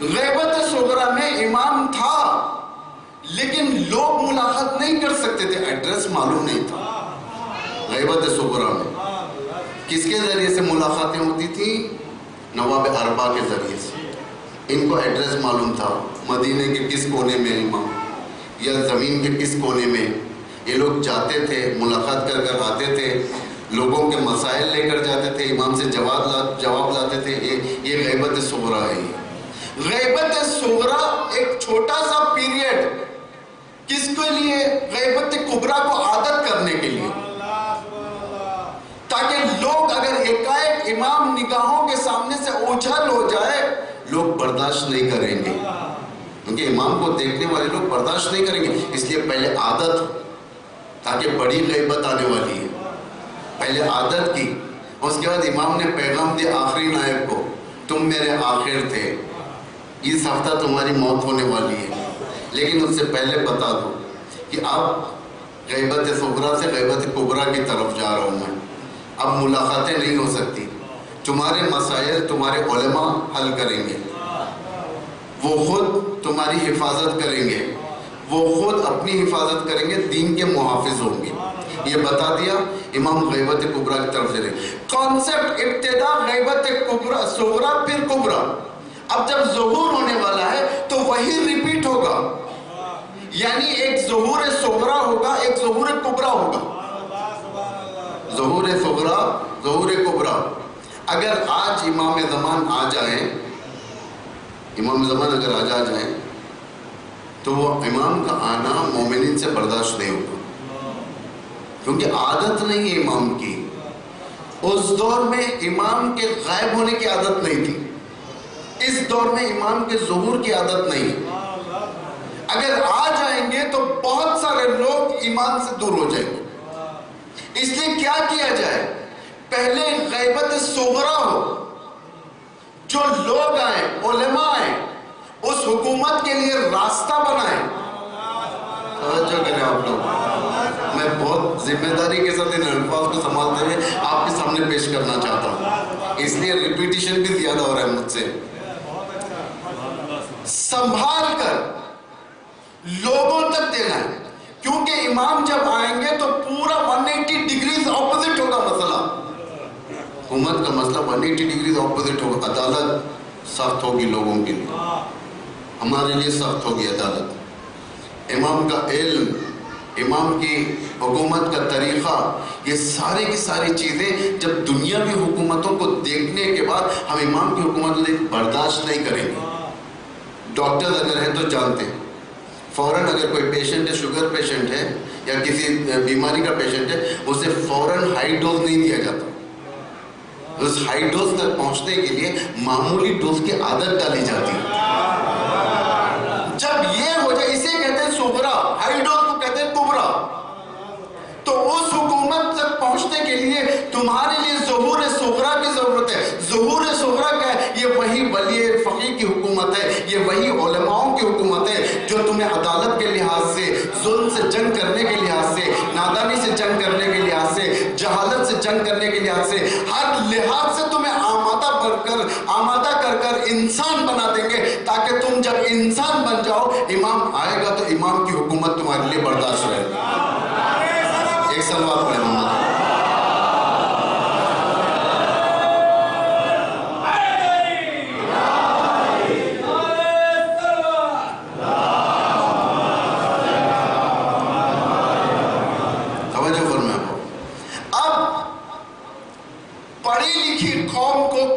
غیبت صغرا میں امام تھا لیکن لوگ ملاقات نہیں کر سکتے تھے، ایڈریس معلوم نہیں تھا۔ غیبت صغرا میں کس کے ذریعے سے ملاقاتیں ہوتی تھیں؟ نواب اربا کے ذریعے سے، ان کو ایڈریس معلوم تھا، مدینے کے کس کونے میں امام، یا زمین کے کس کونے میں۔ یہ لوگ جاتے تھے، ملاقات کر کر آتے تھے، لوگوں کے مسائل لے کر جاتے تھے، امام سے جواب لاتے تھے۔ یہ غیبت صغرا ہے۔ غیبت صغرا ایک چھوٹا سا پیریڈ، کس کے لیے؟ غیبت کبرا کو عادت کرنے کے لیے، تاکہ لوگ اگر ایک امام نگاہوں کے سامنے سے اوجھل ہو جائے، لوگ برداشت نہیں کریں گے، کیونکہ امام کو دیکھنے والے لوگ برداشت نہیں کریں گے، اس لیے پہلے عادت، تاکہ بڑی غیبت آنے والی ہے، پہلے عادت کی۔ اس کے بعد امام نے پیغام دیا آخری نائب کو، تم میرے آخر تھے، اس ہفتہ تمہاری موت ہونے والی ہے، لیکن اس سے پہلے بتا دو کہ اب غیبت صغرا سے غیبت کبرا کی طرف جا رہا ہوں میں، اب ملاقاتیں نہیں ہو سکتی، تمہارے مسائل تمہارے علماء حل کریں گے، وہ خود تمہاری حفاظت کریں گے، وہ خود اپنی حفاظت کریں گے، دین کے محافظ ہوں گے۔ یہ بتا دیا، امام غیبت کبرا کی طرف سے رہے۔ کانسیپٹ ابتدا غیبت کبرا، صغرا پھر کبرا۔ اب جب ظہور ہونے والا ہے تو وہی ریپیٹ ہوگا، یعنی ایک ظہور صغرا ہوگا، ایک ظہور کبرا ہوگا، ظہور صغرا، ظہور کبرا۔ اگر آج امام زمان آ جائیں، امام زمان اگر آج آ جائیں تو وہ امام کا آنا مومنین سے برداشت نہیں ہوگا، کیونکہ عادت نہیں ہے امام کی۔ اس دور میں امام کے غائب ہونے کی عادت نہیں تھی، اس دور میں امام کے ظہور کی عادت نہیں ہے۔ اگر آ جائیں گے تو بہت سارے لوگ ایمان سے دور ہو جائیں گے، اس لیے کیا کیا جائے؟ پہلے غیبت صغرا ہو، جو لوگ آئیں، علماء آئیں، اس حکومت کے لیے راستہ بنائیں۔ توجہ کریں آپ لوگ، میں بہت ذمہ داری کے ساتھ ان الفاظ کو سنبھالتے ہوئے آپ کے سامنے پیش کرنا چاہتا ہوں، اس لیے ریپیٹیشن بھی زیادہ ہو رہا ہے مجھ سے۔ سنبھال کر لوگوں تک دینا ہے، کیونکہ امام جب آئیں گے تو پورا 180 ڈگریز اپوزٹ ہوگا مسئلہ، حکومت کا مسئلہ 180 ڈگریز اپوزٹ ہوگا۔ عدالت سخت ہوگی لوگوں کے لیے، ہمارے لیے سخت ہوگی عدالت۔ امام کا علم، امام کی حکومت کا طریقہ، یہ سارے کی ساری چیزیں جب دنیاوی حکومتوں کو دیکھنے کے بعد ہم امام کی حکومت کو برداشت نہیں کریں گے۔ ڈاکٹر اگر ہیں تو جانتے ہیں، فوراً اگر کوئی پیشنٹ ہے، شوگر پیشنٹ ہے یا کسی بیماری کا پیشنٹ ہے، اسے فوراً ہائی ڈوز نہیں دیا جاتا، اس ہائی ڈوز تک پہنچنے کے لیے معمولی ڈوز کی عادت ڈالی جاتی ہے۔ جب یہ ہو جائے، اسے کہتے ہیں صغرا، ہائی ڈوز کو کہتے ہیں کبرا۔ تو اس حکومت تک پہنچنے کے لیے تمہارے لیے ظہور صغرا کی ضرورت ظہور صغرا کا ہے، یہ وہی ولی فقیہ کی حکومت ہے، یہ وہی علماؤں کی حکومت ہے جو تمہیں عدالت کے لحاظ سے، ظلم سے جنگ کرنے کے لحاظ سے، نادانی سے جنگ کرنے کے لحاظ سے، جہالت سے جنگ کرنے کے لحاظ سے، ہر لحاظ سے تمہیں آمادہ کر کر انسان بنا دیں گے، تاکہ تم جب انسان بن جاؤ، امام آئے گا تو امام کی حکومت تمہارے لیے برداشت رہے گی۔ ایک سلوات پڑھیں محمد۔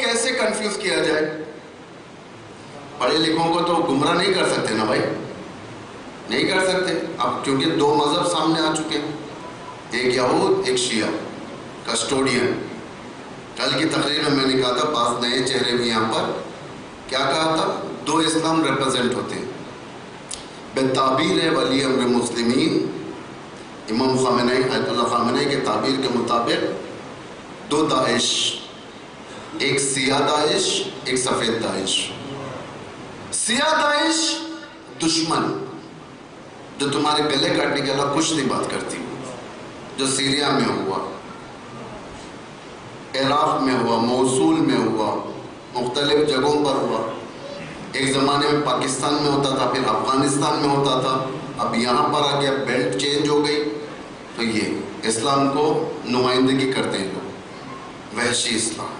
کیسے کنفیوز کیا جائے؟ پڑھے لکھوں کو تو گمراہ نہیں کر سکتے نا بھائی، نہیں کر سکتے۔ اب کیونکہ دو مذہب سامنے آ چکے ہیں، ایک یہود ایک شیعہ، کسٹوڈین۔ کل کی تقریر میں نے کہا تھا، بعض نئے چہرے بھی یہاں پر، کیا کہا تھا؟ دو اسلام ریپرزینٹ ہوتے ہیں بالتعبیر ولی امر مسلمین۔ امام خامنئی آیت اللہ خامنئی کے تعبیر کے مطابق دو داعش، ایک سیاہ داعش ایک سفید داعش۔ سیاہ داعش دشمن جو تمہارے گلے کاٹنے کے علاوہ کچھ نہیں بات کرتی، جو سیریا میں ہوا، عراق میں ہوا، موصول میں ہوا، مختلف جگہوں پر ہوا۔ ایک زمانے میں پاکستان میں ہوتا تھا، پھر افغانستان میں ہوتا تھا، اب یہاں پر آ گیا، بیلٹ چینج ہو گئی۔ تو یہ اسلام کو نمائندگی کرتے ہیں لوگ، وحشی اسلام۔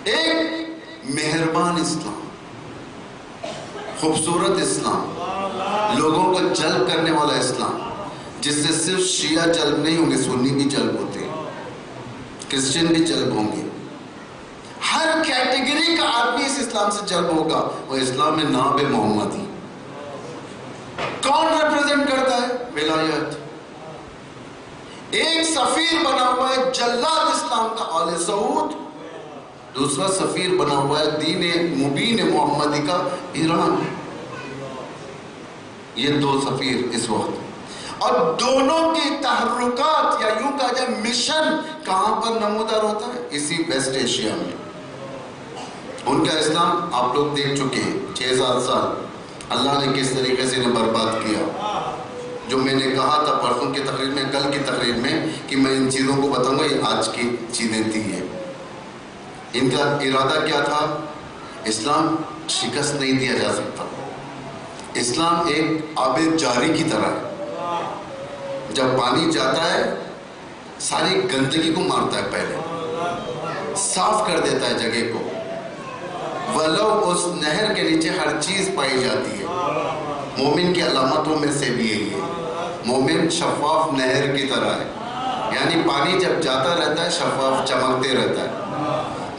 ایک مہربان اسلام، خوبصورت اسلام، لوگوں کو جلب کرنے والا اسلام، جس سے صرف شیعہ جلب نہیں ہوں گے، سنی بھی جلب ہوتے ہیں، کرسچن بھی جلب ہوں گے، ہر کیٹیگری کا آدمی اس اسلام سے جلب ہوگا۔ وہ اسلام میں ناب محمدی کون ریپرزینٹ کرتا ہے؟ ولایت۔ ایک سفیر بنا ہوا ہے جلاد اسلام کا آل سعود، دوسرا سفیر بنا ہوا ہے دین مبین محمدی کا ایران۔ یہ دو سفیر اس وقت، اور دونوں کی تحرکات یا یوں کہا جائے مشن کہاں پر نمودار ہوتا ہے؟ اسی ویسٹ ایشیا میں۔ ان کا اسلام آپ لوگ دیکھ چکے ہیں، 6-7 سال اللہ نے کس طریقے سے انہیں برباد کیا۔ جو میں نے کہا تھا پرسوں کی تقریر میں، کل کی تقریر میں، کہ میں ان چیزوں کو بتاؤں گا، یہ آج کی چیزیں تھی۔ یہ ان کا ارادہ کیا تھا؟ اسلام شکست نہیں دیا جا سکتا، اسلام ایک آب جاری کی طرح ہے، جب پانی جاتا ہے ساری گندگی کو مارتا ہے، پہلے صاف کر دیتا ہے جگہ کو، ولو اس نہر کے نیچے ہر چیز پائی جاتی ہے۔ مومن کی علامتوں میں سے بھی یہی ہے، مومن شفاف نہر کی طرح ہے، یعنی پانی جب جاتا رہتا ہے شفاف چمکتے رہتا ہے۔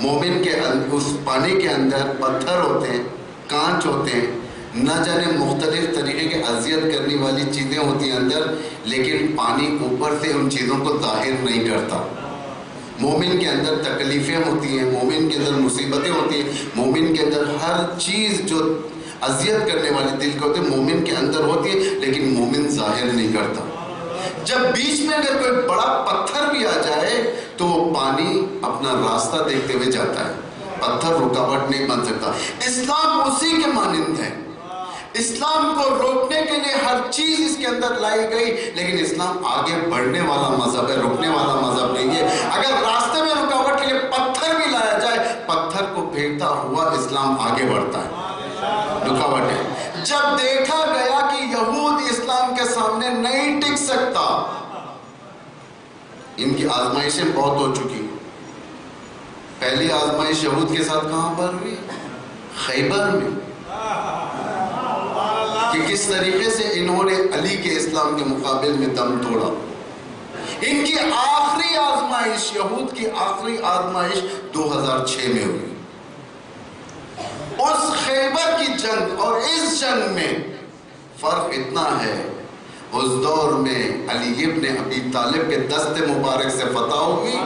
مومن کے اس پانی کے اندر پتھر ہوتے ہیں، کانچ ہوتے ہیں، نہ جانے مختلف طریقے کے اذیت کرنے والی چیزیں ہوتی ہیں اندر، لیکن پانی اوپر سے ان چیزوں کو ظاہر نہیں کرتا۔ مومن کے اندر تکلیفیں ہوتی ہیں، مومن کے اندر مصیبتیں ہوتی ہیں، مومن کے اندر ہر چیز جو اذیت کرنے والی دل کو ہوتی ہے مومن کے اندر ہوتی ہے، لیکن مومن ظاہر نہیں کرتا۔ جب بیچ میں اگر کوئی بڑا پتھر بھی آ جائے تو وہ پانی اپنا راستہ دیکھتے ہوئے جاتا ہے، پتھر رکاوٹ نہیں بن سکتا۔ اسلام اسی کے مانند ہے، اسلام کو روکنے کے لیے ہر چیز اس کے اندر لائی گئی، لیکن اسلام آگے بڑھنے والا مذہب ہے، رکنے والا مذہب نہیں ہے۔ اگر راستے میں رکاوٹ کے لیے پتھر بھی لایا جائے، پتھر کو پھینکتا ہوا اسلام آگے بڑھتا ہے، رکاوٹ ہے۔ جب دیکھا گیا کہ یہود اسلام کے سامنے نہیں ٹک سکتا، ان کی آزمائشیں بہت ہو چکی۔ پہلی آزمائش یہود کے ساتھ کہاں پر ہوئی؟ خیبر میں، کہ کس طریقے سے انہوں نے علی کے اسلام کے مقابل میں دم توڑا۔ ان کی آخری آزمائش، یہود کی آخری آزمائش 2006 میں ہوئی۔ اس خیبر کی جنگ اور اس جنگ میں فرق اتنا ہے، اس دور میں علی ابن ابی طالب کے دست مبارک سے فتح ہوئی،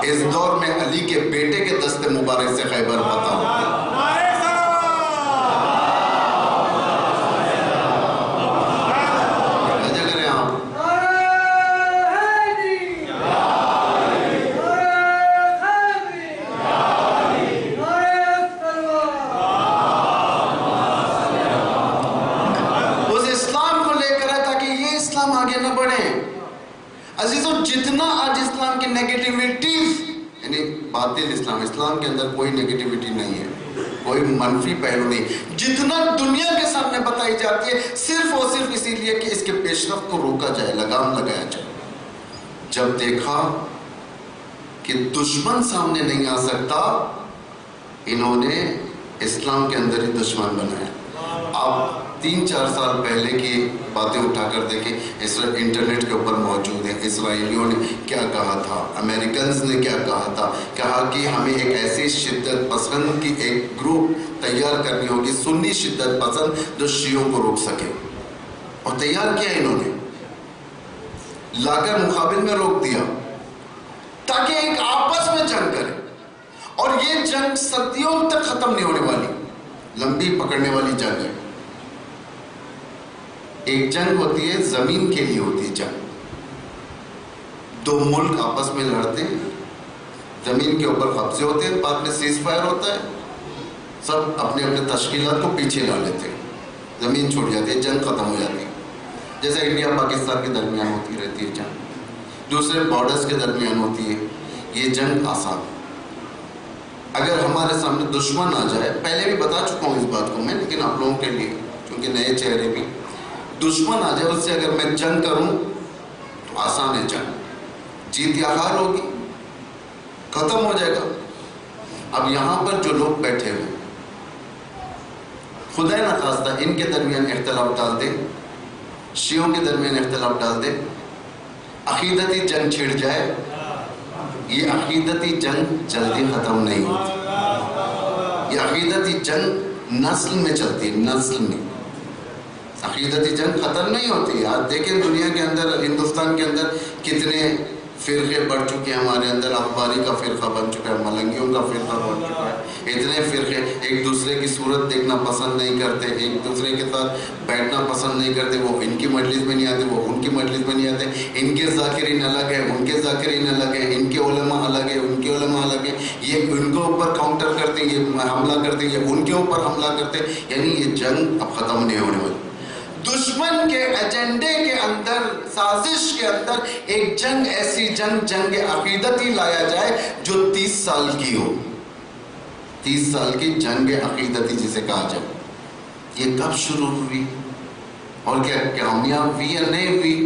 اس دور میں علی کے بیٹے کے دست مبارک سے خیبر فتح ہوئی۔ عزیزوں جتنا آج اسلام کی نیگیٹیوٹیز یعنی باطل اسلام کے اندر کوئی نیگیٹیوٹی نہیں ہے، کوئی منفی پہلو نہیں، جتنا دنیا کے سامنے بتائی جاتی ہے صرف اور صرف اسی لیے کہ اس کے پیش رفت کو روکا جائے، لگام لگایا جائے۔ جب دیکھا کہ دشمن سامنے نہیں آ سکتا، انہوں نے اسلام کے اندر ہی دشمن بنایا۔ آپ 3-4 سال پہلے کی باتیں اٹھا کر دیکھیں، انٹرنیٹ کے اوپر موجود ہیں، اسرائیلیوں نے کیا کہا تھا، امریکنز نے کیا کہا تھا، کہا کہ ہمیں ایک ایسی شدت پسند کی ایک گروپ تیار کرنی ہوگی، سنی شدت پسند جو شیعوں کو روک سکے، اور تیار کیا انہوں نے، لا کر مقابل میں روک دیا تاکہ ایک آپس میں جنگ کرے، اور یہ جنگ صدیوں تک ختم نہیں ہونے والی، لمبی پکڑنے والی جنگ ہے۔ ایک جنگ ہوتی ہے زمین کے لیے ہوتی ہے جنگ، دو ملک آپس میں لڑتے ہیں، زمین کے اوپر قبضے ہوتے ہیں، بعد میں سیز فائر ہوتا ہے، سب اپنے اپنے تشکیلات کو پیچھے لا لیتے ہیں، زمین چھوڑ جاتی ہے، جنگ ختم ہو جاتی ہے۔ جیسے انڈیا پاکستان کے درمیان ہوتی رہتی ہے جنگ، دوسرے بارڈرز کے درمیان ہوتی ہے، یہ جنگ آسان۔ اگر ہمارے سامنے دشمن آ جائے، پہلے بھی بتا چکا ہوں اس بات کو میں، لیکن آپ لوگوں کے لیے کیونکہ نئے چہرے بھی، دشمن آ جائے اس سے اگر میں جنگ کروں تو آسان ہے جنگ، جیت یا ہار ہوگی، ختم ہو جائے گا۔ اب یہاں پر جو لوگ بیٹھے ہوئے، خدا نخواستہ ان کے درمیان اختلاف ڈال دے، شیعوں کے درمیان اختلاف ڈال دے، عقیدتی جنگ چھڑ جائے، یہ عقیدتی جنگ جلدی ختم نہیں ہوتی، یہ عقیدتی جنگ نسل میں چلتی ہے، نسل میں عقیدتی جنگ ختم نہیں ہوتی۔ آج دیکھیں دنیا کے اندر، ہندوستان کے اندر کتنے فرقے بڑھ چکے ہیں، ہمارے اندر اخباری کا فرقہ بن چکا ہے، ملنگیوں کا فرقہ بن چکا ہے، اتنے فرقے، ایک دوسرے کی صورت دیکھنا پسند نہیں کرتے، ایک دوسرے کے ساتھ بیٹھنا پسند نہیں کرتے، وہ ان کی مجلس میں نہیں آتے، وہ ان کی مجلس میں نہیں آتے، ان کے ذاکرین الگ ہیں، ان کے ذاکرین الگ ہیں، ان کے علماء الگ ہیں، ان کے علماء الگ ہیں، یہ ان کے اوپر کاؤنٹر کرتے ہیں، یہ حملہ کرتے ہیں، یہ ان کے اوپر حملہ کرتے ہیں، یعنی یہ جنگ اب ختم نہیں ہونے والی۔ دشمن کے ایجنڈے کے اندر، سازش کے اندر ایک جنگ، ایسی جنگ عقیدتی لایا جائے جو 30 سال کی ہو، 30 سال کی جنگ عقیدتی جسے کہا جائے۔ یہ کب شروع ہوئی اور کیا کامیاب ہوئی یا نہیں ہوئی؟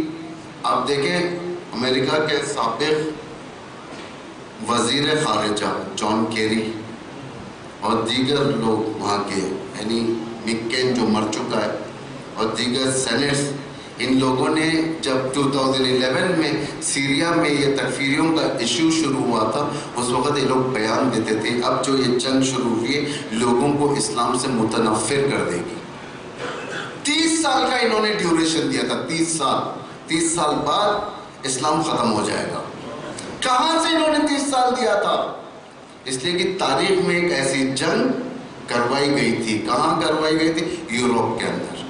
آپ دیکھیں امریکہ کے سابق وزیر خارجہ جان کیری اور دیگر لوگ وہاں کے، یعنی مکین جو مر چکا ہے، اور دیگر سینٹس، ان لوگوں نے جب 2011 میں سیریا میں یہ تکفیریوں کا ایشو شروع ہوا تھا، اس وقت یہ لوگ بیان دیتے تھے اب جو یہ جنگ شروع ہوئی ہے لوگوں کو اسلام سے متنفر کر دے گی۔ 30 سال کا انہوں نے ڈیوریشن دیا تھا، 30 سال بعد اسلام ختم ہو جائے گا۔ کہاں سے انہوں نے 30 سال دیا تھا؟ اس لیے کہ تاریخ میں ایک ایسی جنگ کروائی گئی تھی۔ کہاں کروائی گئی تھی؟ یورپ کے اندر،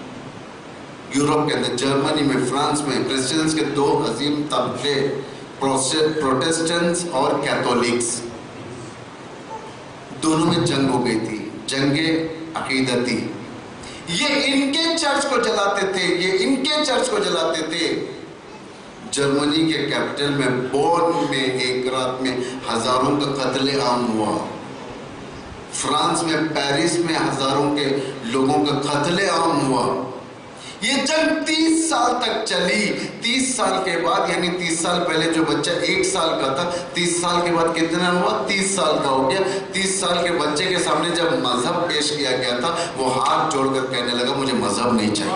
یورپ کے اندر، جرمنی میں، فرانس میں، کرسچنز کے دو عظیم طبقے، پروٹسٹنٹس اور کیتھولکس، دونوں میں جنگ ہو گئی تھی، جنگ عقیدتی۔ یہ ان کے چرچ کو جلاتے تھے، یہ ان کے چرچ کو جلاتے تھے۔ جرمنی کے کیپٹل میں بون میں ایک رات میں ہزاروں کا قتل عام ہوا، فرانس میں پیرس میں ہزاروں کے لوگوں کا قتل عام ہوا۔ یہ جنگ 30 سال تک چلی۔ 30 سال کے بعد، یعنی 30 سال پہلے جو بچہ 1 سال کا تھا، 30 سال کے بعد کتنا ہوا؟ 30 سال کا ہو گیا۔ 30 سال کے بچے کے سامنے جب مذہب پیش کیا گیا تھا، وہ ہاتھ جوڑ کر کہنے لگا مجھے مذہب نہیں چاہیے،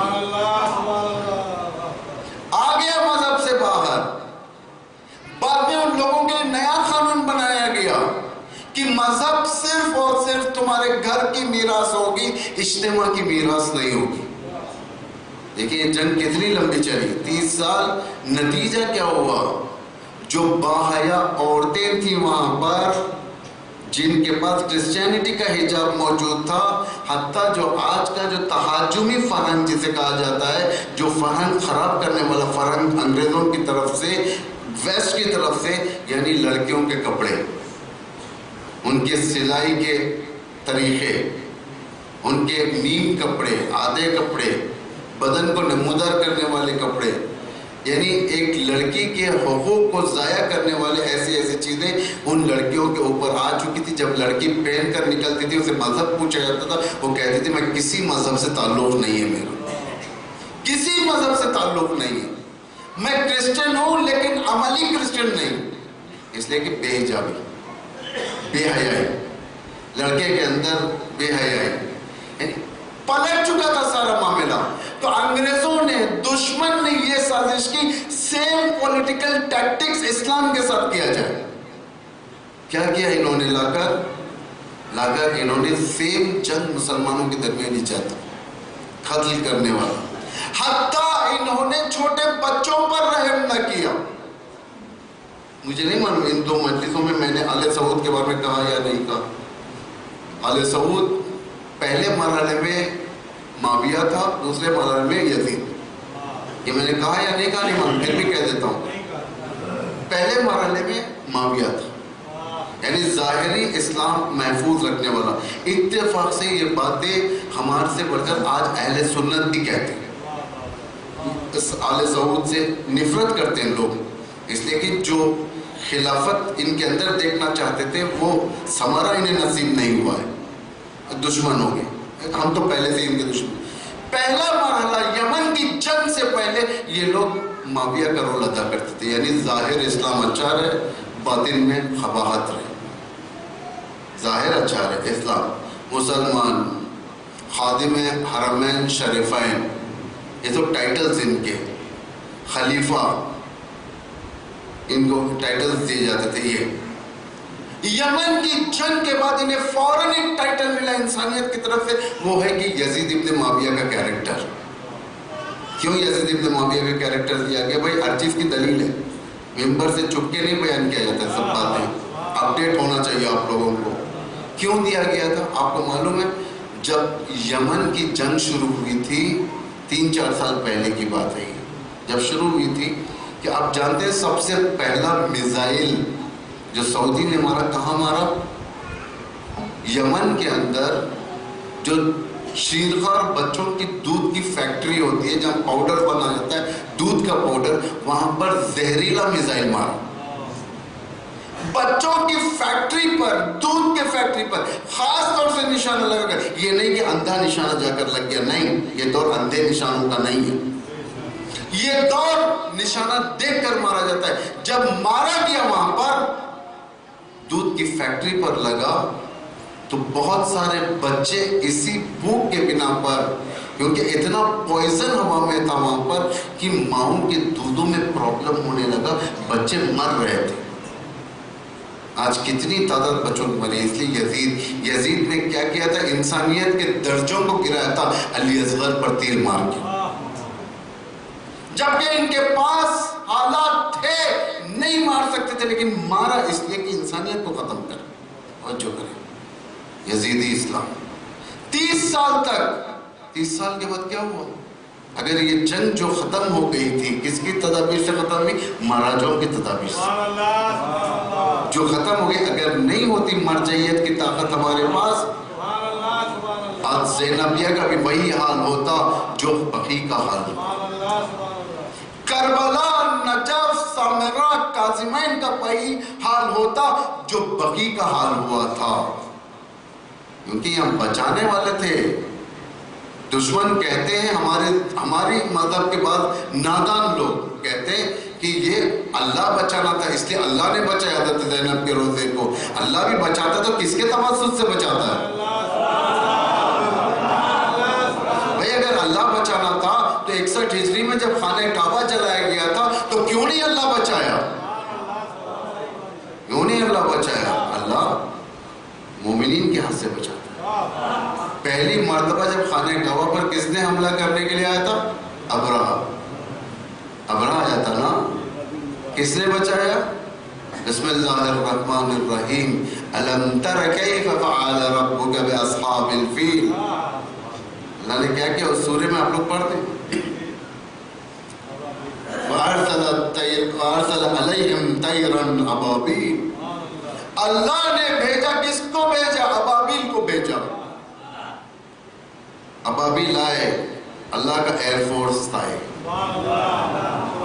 آ گیا مذہب سے باہر۔ بعد میں ان لوگوں کے لیے نیا قانون بنایا گیا کہ مذہب صرف اور صرف تمہارے گھر کی میراث ہوگی، اجتماع کی میراث نہیں ہوگی۔ دیکھیں یہ جنگ کتنی لمبی چلی، 30 سال۔ نتیجہ کیا ہوا؟ جو باحیا عورتیں تھیں وہاں پر، جن کے پاس کرسچینٹی کا حجاب موجود تھا، حتیٰ جو آج کا جو تہاجمی فرہنگ جسے کہا جاتا ہے، جو فرہنگ خراب کرنے والا فرہنگ انگریزوں کی طرف سے، ویسٹ کی طرف سے، یعنی لڑکیوں کے کپڑے، ان کے سلائی کے طریقے، ان کے نیم کپڑے، آدھے کپڑے، بدن کو نمودار کرنے والے کپڑے، یعنی ایک لڑکی کے حقوق کو ضائع کرنے والے ایسی چیزیں ان لڑکیوں کے اوپر آ چکی تھی. جب لڑکی پہن کر نکلتی تھی اسے مذہب پوچھا جاتا تھا, وہ کہتی تھی میں کسی مذہب سے تعلق نہیں ہے, میرا کسی مذہب سے تعلق نہیں ہے, میں کرسچن ہوں لیکن عملی کرسچن نہیں. اس لیے کہ بے حجابی, بے حیائی, لڑکے کے اندر بے حیائی پلٹ چکا تھا سارا معاملہ. تو انگریزوں نے, دشمن نے یہ سازش کی سیم پولیٹیکل ٹیکٹکس اسلام کے ساتھ کیا جائے. کیا کیا انہوں نے, لا کر انہوں نے سیم جنگ مسلمانوں کے درمیان ہی چاہتا, قتل کرنے والا. حتیٰ انہوں نے چھوٹے بچوں پر رحم نہ کیا. مجھے نہیں معلوم ان 2 مجلسوں میں نے آل سعود کے بارے میں کہا یا نہیں کہا. آل سعود پہلے مرحلے میں معاویہ تھا, دوسرے مرحلے میں یزید. یہ میں نے کہا یا نہیں کہا نہیں معلوم, پھر بھی کہہ دیتا ہوں. پہلے مرحلے میں معاویہ تھا, یعنی ظاہری اسلام محفوظ رکھنے والا. اتفاق سے یہ باتیں ہمارے سے بڑھ کر آج اہل سنت بھی کہتے ہیں. آل سعود سے نفرت کرتے ہیں لوگ, اس لیے کہ جو خلافت ان کے اندر دیکھنا چاہتے تھے وہ ثمرہ انہیں نصیب نہیں ہوا ہے, دشمن ہو گئے. ہم تو پہلے سے ان کے دشمن. پہلا مرحلہ یمن کی جنگ سے پہلے یہ لوگ معاویہ کا رول ادا کرتے تھے, یعنی ظاہر اسلام اچھا رہے, باطن میں قباحت رہے. ظاہر اچھا رہے اسلام, مسلمان, خادم حرمین شریفین, یہ تو ٹائٹلز ان کے, خلیفہ, ان کو ٹائٹلز دیے جاتے تھے. یہ یمن کی جنگ کے بعد انہیں فوراً ایک ٹائٹل ملا انسانیت کی طرف سے, وہ ہے کہ یزید ابن معاویہ کا کیریکٹر. کیوں یزید ابن معاویہ کا کیریکٹر دیا گیا؟ بھائی ہر چیز کی دلیل ہے, ممبر سے چپ کے نہیں بیان کیا جاتا ہے, سب باتیں اپڈیٹ ہونا چاہیے آپ لوگوں کو. کیوں دیا گیا تھا آپ کو معلوم ہے؟ جب یمن کی جنگ شروع ہوئی تھی 3-4 سال پہلے کی بات ہے, جب شروع ہوئی تھی کہ آپ جانتے ہیں سب سے پہلا میزائل جو سعودی نے مارا, کہاں مارا؟ یمن کے اندر جو شیرخوار بچوں کی دودھ کی فیکٹری ہوتی ہے, جہاں پاؤڈر بنا جاتا ہے دودھ کا پاؤڈر, وہاں پر زہریلا میزائل مارا. بچوں کی فیکٹری پر, دودھ کے فیکٹری پر خاص طور سے نشانہ لگا کر. یہ نہیں کہ اندھا نشانہ جا کر لگ گیا, نہیں, یہ دور اندھے نشانوں کا نہیں ہے, یہ دور نشانہ دیکھ کر مارا جاتا ہے. جب مارا گیا وہاں پر دودھ کی فیکٹری پر لگا تو بہت سارے بچے اسی بھوک کے بنا پر, کیونکہ اتنا پوائزن ہوا میں تھا وہاں پر کہ ماؤں کے دودھوں میں پرابلم ہونے لگا, بچے مر رہے تھے. آج کتنی تعداد بچوں کی مری. اس لیے یزید نے کیا کیا تھا؟ انسانیت کے درجوں کو گرایا تھا علی اصغر پر تیر مار کے, جبکہ ان کے پاس حالات تھے, نہیں مار سکتے تھے, لیکن مارا اس لیے کہ انسانیت کو ختم کر. اور جو کرے یزیدی اسلام 30 سال تک. 30 سال کے بعد کیا ہوا؟ اگر یہ جنگ جو ختم ہو گئی تھی کس کی تدابیر سے ختم ہوئی؟ مہاراجوں کی تدابیر سے جو ختم ہو گئی. اگر نہیں ہوتی مرجعیت کی طاقت ہمارے پاس, آج زینبیہ کا بھی وہی حال ہوتا جو بقی کا حال ہوتا. کربلا, نجف, سامرا, کاظمین کا وہی حال ہوتا جو بقی کا حال ہوا تھا. کیونکہ ہم بچانے والے تھے. دشمن کہتے ہیں, ہماری مذہب کے بعد نادان لوگ کہتے ہیں کہ یہ اللہ بچانا تھا, اس لیے اللہ نے بچایا حضرت زینب کے روزے کو. اللہ بھی بچاتا تو کس کے توسط سے بچاتا ہے؟ بھائی اگر اللہ بچانا تھا تو 61 ہجری میں جب خانہ کعبہ جلایا گیا تھا تو کیوں نہیں اللہ بچایا؟ کیوں نہیں اللہ بچایا؟ اللہ مومنین کے ہاتھ سے بچاتا. پہلی مرتبہ جب خانہ کعبہ پر کس نے حملہ کرنے کے لیے آیا تھا؟ ابرہہ آیا تھا نا. کس نے بچایا؟ بسم اللہ الرحمن الرحیم, الم تر کیف فعل ربک باصحاب الفیل. اللہ نے کیا کیا اس سورہ میں, آپ لوگ پڑھ دیں. وارسل علیہم طیرا ابابیل. اللہ نے بھیجا, کس کو بھیجا؟ ابابیل کو بھیجا. ابابیل آئے, اللہ کا ایئر فورس تھا.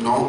9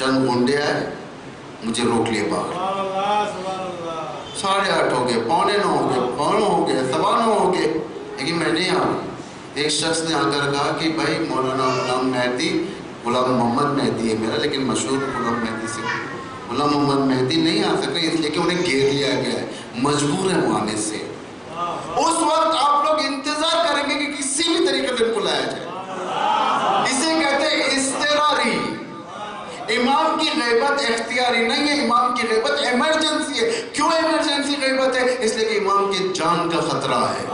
چند گنڈے آئے, مجھے روک لیے باہر. 8:30 ہو گئے, 8:45 ہو گئے, 9 ہو گئے, 9:15 ہو گئے, لیکن میں نہیں آ رہا. ایک شخص نے آ کر کہا کہ بھائی مولانا غلام مہدی, غلام محمد مہدی ہے میرا لیکن مشہور غلام مہدی سے, غلام محمد مہدی نہیں آ سکتے اس لیے کہ انہیں گھیر لیا گیا ہے, مجبور ہے وہ آنے سے. اس وقت آپ لوگ انتظار کریں گے کہ کسی بھی طریقے سے بلایا جائے. اسے کہتے ہیں اضطراری. امام کی غیبت اختیاری نہیں ہے, امام کی غیبت ایمرجنسی ہے. کیوں ایمرجنسی غیبت ہے؟ اس لیے کہ امام کی جان کا خطرہ ہے,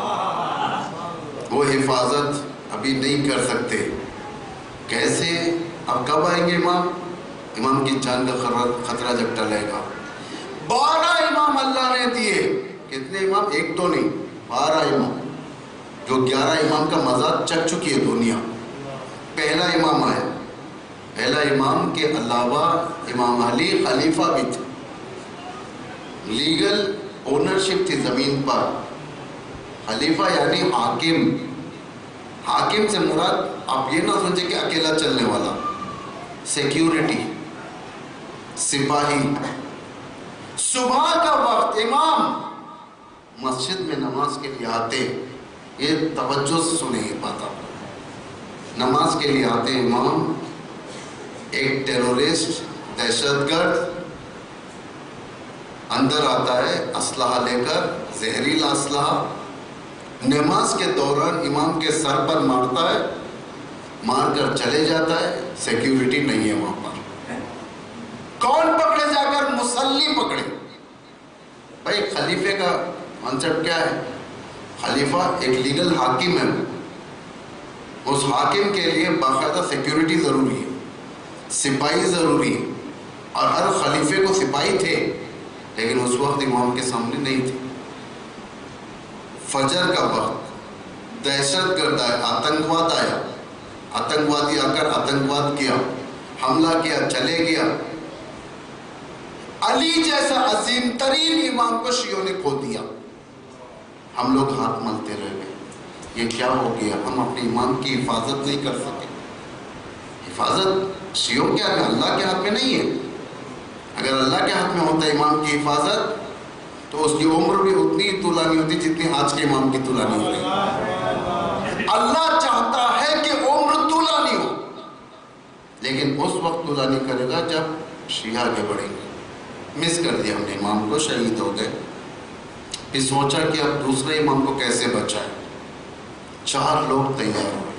وہ حفاظت ابھی نہیں کر سکتے. کیسے؟ اب کب آئیں گے امام؟ امام کی جان کا خطرہ جب ٹلے گا. 12 امام اللہ نے دیے. کتنے امام؟ ایک تو نہیں, 12 امام, جو 11 امام کا مزاج چکھ چکی ہے دنیا. پہلا امام آیا, پہلا امام کے علاوہ امام علی خلیفہ بھی تھے, لیگل اونرشپ تھی زمین پر. خلیفہ یعنی حاکم. حاکم سے مراد آپ یہ نہ سوچیں کہ اکیلا چلنے والا, سیکیورٹی, سپاہی. صبح کا وقت امام مسجد میں نماز کے لیے آتے. یہ توجہ سے سنیں یہ بات, آپ نماز کے لیے آتے امام. ایک ٹیرورسٹ, دہشت گرد اندر آتا ہے اسلحہ لے کر, زہریلا اسلحہ. نماز کے دوران امام کے سر پر مارتا ہے, مار کر چلے جاتا ہے. سیکیورٹی نہیں ہے وہاں پر. کون پکڑے جا کر؟ مصلی پکڑے. بھائی خلیفے کا کانسیپٹ کیا ہے؟ خلیفہ ایک لیگل حاکم ہے. اس حاکم کے لیے باقاعدہ سیکیورٹی ضروری ہے, سپاہی ضروری ہے. اور ہر خلیفے کو سپاہی تھے, لیکن اس وقت امام کے سامنے نہیں تھے. فجر کا وقت, دہشت گرد آیا, آتنکواد آیا, آتنکوادی آ کر آتنکواد کیا, حملہ کیا, چلے گیا. علی جیسا عظیم ترین امام کو شیعوں نے کھو دیا. ہم لوگ ہاتھ ملتے رہ گئے. یہ کیا ہو گیا؟ ہم اپنے امام کی حفاظت نہیں کر سکے. حفاظت شیعوں کے ہاتھ میں, اللہ کے ہاتھ میں نہیں ہے. اگر اللہ کے ہاتھ میں ہوتا امام کی حفاظت تو اس کی عمر بھی اتنی طولانی ہوتی جتنی آج کے امام کی طولانی ہوتی. اللہ چاہتا ہے کہ عمر طولانی ہو, لیکن اس وقت طولانی کرے گا جب شیعہ آگے بڑھیں گے. مس کر دیا ہم نے امام کو, شہید ہو گئے. پھر سوچا کہ اب دوسرے امام کو کیسے بچائیں. 4 لوگ تیار ہوئے.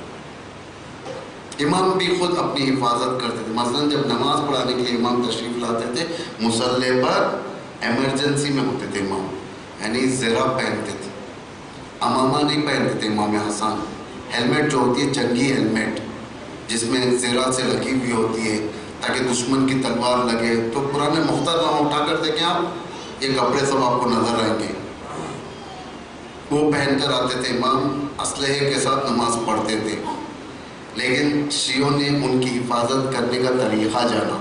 امام بھی خود اپنی حفاظت کرتے تھے. مثلا جب نماز پڑھانے کے لیے امام تشریف لاتے تھے, مصلی پر ایمرجنسی میں ہوتے تھے امام, یعنی زرہ پہنتے تھے, امامہ نہیں پہنتے تھے. امام حسن ہیلمٹ جو ہوتی ہے جنگی ہیلمٹ, جس میں زرہ سے لگی ہوئی ہوتی ہے تاکہ دشمن کی تلوار لگے. تو پرانے مختار وہاں اٹھا کرتے کہ آپ یہ کپڑے سب آپ کو نظر آئیں گے, وہ پہن کر آتے تھے. امام اسلحے کے ساتھ نماز پڑھتے تھے. لیکن شیعوں نے ان کی حفاظت کرنے کا طریقہ جانا,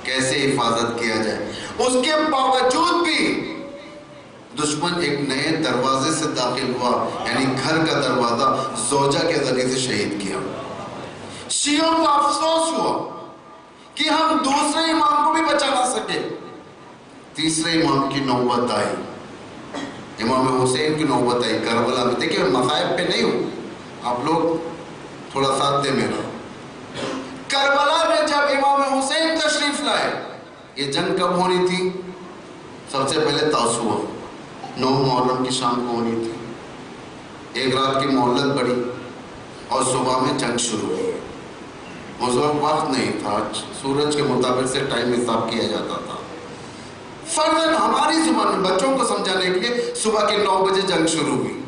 کیسے حفاظت کیا جائے. اس کے باوجود بھی دشمن ایک نئے دروازے سے داخل ہوا, یعنی گھر کا دروازہ زوجہ کے ذریعے سے شہید کیا. شیعوں کو افسوس ہوا کہ ہم دوسرے امام کو بھی بچا نہ سکے. تیسرے امام کی نوبت آئی, امام حسین کی نوبت آئی کربلا میں. دیکھیں مصائب پہ نہیں ہوں, آپ لوگ تھوڑا ساتھ دے میرا. کربلا میں جب امام حسین تشریف لائے, یہ جنگ کب ہونی تھی؟ سب سے پہلے تاسوعہ 9 محرم کی شام کو ہونی تھی. ایک رات کی مہلت پڑی اور صبح میں جنگ شروع ہوئی. اس وقت وقت نہیں تھا, سورج کے مطابق سے ٹائم حساب کیا جاتا تھا. فرضاً ہماری زبان میں بچوں کو سمجھانے کے لیے صبح کے 9 بجے جنگ شروع ہوئی.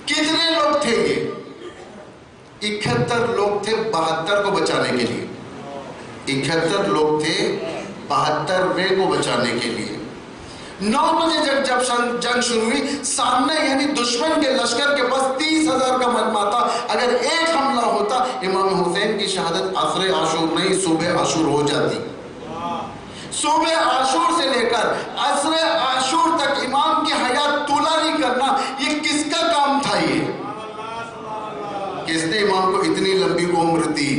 کتنے لوگ تھے یہ؟ 71 لوگ تھے 72 کو بچانے کے لیے. 71 لوگ تھے 72ویں کو بچانے کے لیے. 9 بجے جب جنگ شروع ہوئی, سامنے یعنی دشمن کے لشکر کے پاس 30,000 کا مجمع تھا. اگر ایک حملہ ہوتا, امام حسین کی شہادت عصر عاشور نہیں صبح عاشور ہو جاتی. صبح عاشور سے لے کر عصر عاشور تک امام کی حیات طولانی کرنا, یہ کس کا کام تھا؟ یہ کس نے امام کو اتنی لمبی عمر دی؟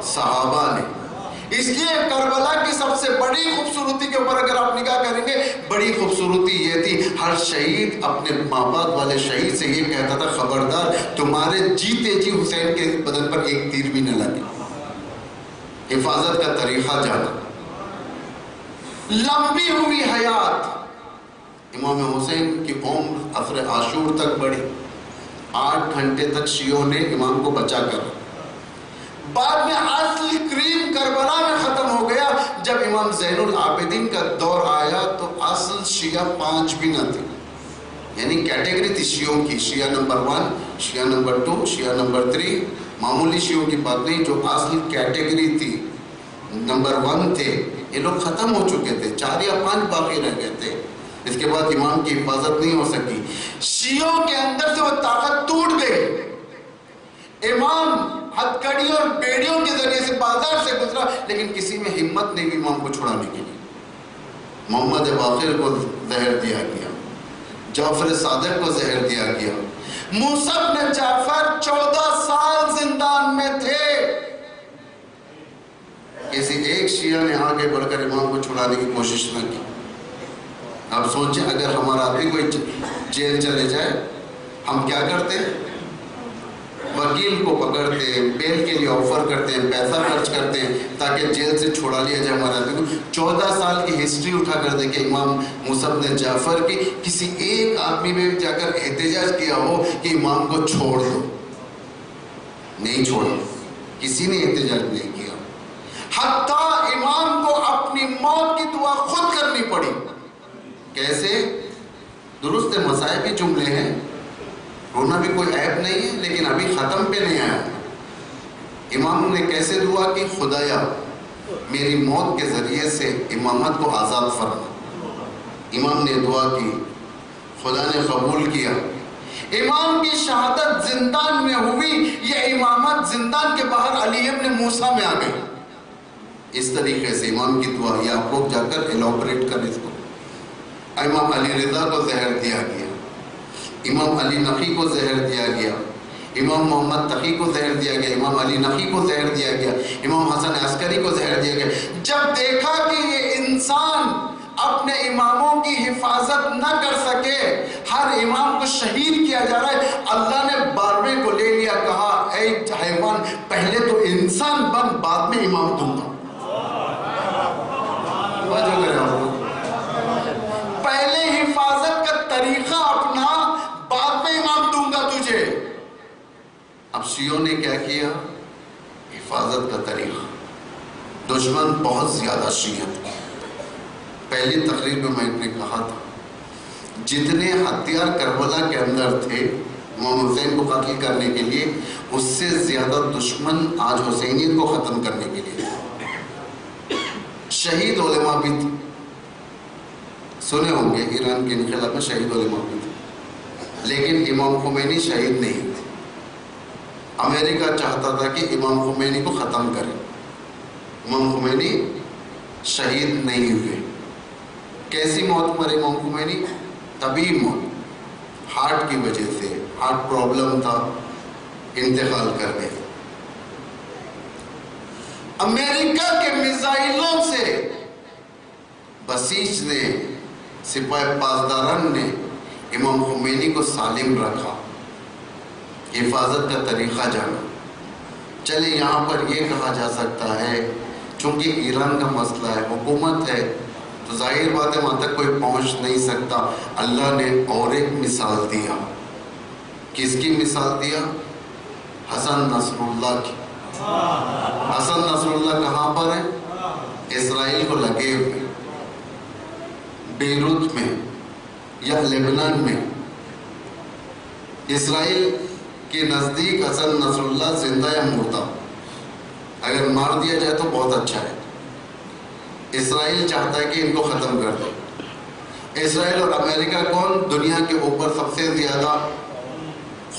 صحابہ نے. اس لیے کربلا کے اوپر اگر آپ نگاہ کریں گے بڑی خوبصورتی یہ تھی، ہر شہید اپنے ماں باپ والے شہید سے یہ کہتا تھا خبردار تمہارے جیتے جی حسین کے بدن پر ایک تیر بھی نہ لگے، حفاظت کا طریقہ جانا۔ لمبی ہوئی حیات، امام حسین کی عمر عصر عاشور تک بڑھی، 8 گھنٹے تک شیعوں نے امام کو بچا کر، بعد میں اصل کریم کربلا میں ختم ہو گیا۔ جب امام زین العابدین کا دور آیا تو اصل شیعہ 5 بھی نہ تھے، یعنی کیٹیگری تھی شیعوں کی، شیعہ نمبر 1، شیعہ نمبر 2، شیعہ نمبر 3، معمولی شیعوں کی بات نہیں، جو اصل کیٹیگری تھی نمبر 1 تھے، یہ لوگ ختم ہو چکے تھے، 4 یا 5 باقی رہ گئے تھے۔ اس کے بعد امام کی حفاظت نہیں ہو سکی، شیعوں کے اندر سے وہ طاقت ٹوٹ گئی۔ امام ہتھ کڑیوں اور بیڑیوں کے ذریعے سے بازار سے گزرا، لیکن کسی میں ہمت نہیں ہوئی امام کو چھڑانے کے لیے۔ محمد باقر کو زہر دیا گیا، جعفر صادق کو زہر دیا گیا، موسیٰ بن جعفر 14 سال زندان میں تھے۔ کسی ایک شیعہ نے آگے بڑھ کر امام کو چھڑانے کی کوشش نہ کی۔ آپ سوچیں اگر ہمارا آدمی کوئی جیل چلے جائے ہم کیا کرتے ہیں؟ وکیل کو پکڑتے ہیں، بیل کے لیے آفر کرتے ہیں، پیسہ خرچ کرتے ہیں تاکہ جیل سے چھوڑا لیا جائے ہمارے آدمی کو۔ 14 سال کی ہسٹری اٹھا کر دیکھیں امام موسیٰ بن جعفر کی، کسی ایک آدمی میں جا کر احتجاج کیا ہو کہ امام کو چھوڑ دو، نہیں چھوڑا، کسی نے احتجاج نہیں کیا۔ حتیٰ امام کو اپنی موت کی دعا خود کرنی پڑی۔ کیسے؟ درست مصائب جملے ہیں، رونا بھی کوئی عیب نہیں ہے، لیکن ابھی ختم پہ نہیں آیا۔ امام نے کیسے دعا کی؟ خدایا میری موت کے ذریعے سے امامت کو آزاد فرما۔ امام نے دعا کی، خدا نے قبول کیا۔ امام کی شہادت زندان میں ہوئی، یہ امامت زندان کے باہر علی ابن موسیٰ میں آ گئی۔ اس طریقے سے امام کی دعا، یہ آپ لوگ جا کر ایلابریٹ کریں اس کو۔ امام علی رضا کو زہر دیا گیا، امام علی نقی کو زہر دیا گیا، امام محمد تقی کو زہر دیا گیا، امام علی نقی کو زہر دیا گیا، امام حسن عسکری کو زہر دیا گیا۔ جب دیکھا کہ یہ انسان اپنے اماموں کی حفاظت نہ کر سکے، ہر امام کو شہید کیا جا رہا ہے، اللہ نے 12ویں کو لے لیا، کہا اے حیوان پہلے تو انسان بن، بعد میں امام دوں گا۔ پہلے حفاظت کا طریقہ اپنا، بعد میں امام دوں گا تجھے۔ اب شیعوں نے کیا کیا؟ حفاظت کا طریقہ۔ دشمن بہت زیادہ شیعت کی، پہلی تقریر میں میں نے کہا تھا جتنے ہتھیار کربلا کے اندر تھے امام حسین کو قتل کرنے کے لیے، اس سے زیادہ دشمن آج حسینیت کو ختم کرنے کے لیے۔ شہید علماء بھی تھے، سنے ہوں گے ایران کے انقلاب میں شہید علماء بھی تھے، لیکن امام خمینی شہید نہیں تھے۔ امریکہ چاہتا تھا کہ امام خمینی کو ختم کرے، امام خمینی شہید نہیں ہوئے۔ کیسی موت مرے امام خمینی؟ طبیعی موت، ہارٹ کی وجہ سے، ہارٹ پرابلم تھا، انتقال کر گئے۔ امریکہ کے میزائلوں سے بسیج نے، سپاہ پاسداران نے امام خمینی کو سالم رکھا، حفاظت کا طریقہ جانا۔ چلے یہاں پر یہ کہا جا سکتا ہے چونکہ ایران کا مسئلہ ہے، حکومت ہے، تو ظاہر بات ہے وہاں تک کوئی پہنچ نہیں سکتا۔ اللہ نے اور ایک مثال دیا۔ کس کی مثال دیا؟ حسن نصر اللہ کی۔ حسن نصر اللہ کہاں پر ہے؟ اسرائیل کو لگے ہوئے، بیروت میں یا لبنان میں۔ اسرائیل کے نزدیک حسن نصر اللہ زندہ یا مردہ، اگر مار دیا جائے تو بہت اچھا ہے۔ اسرائیل چاہتا ہے کہ ان کو ختم کر دے۔ اسرائیل اور امریکہ کون؟ دنیا کے اوپر سب سے زیادہ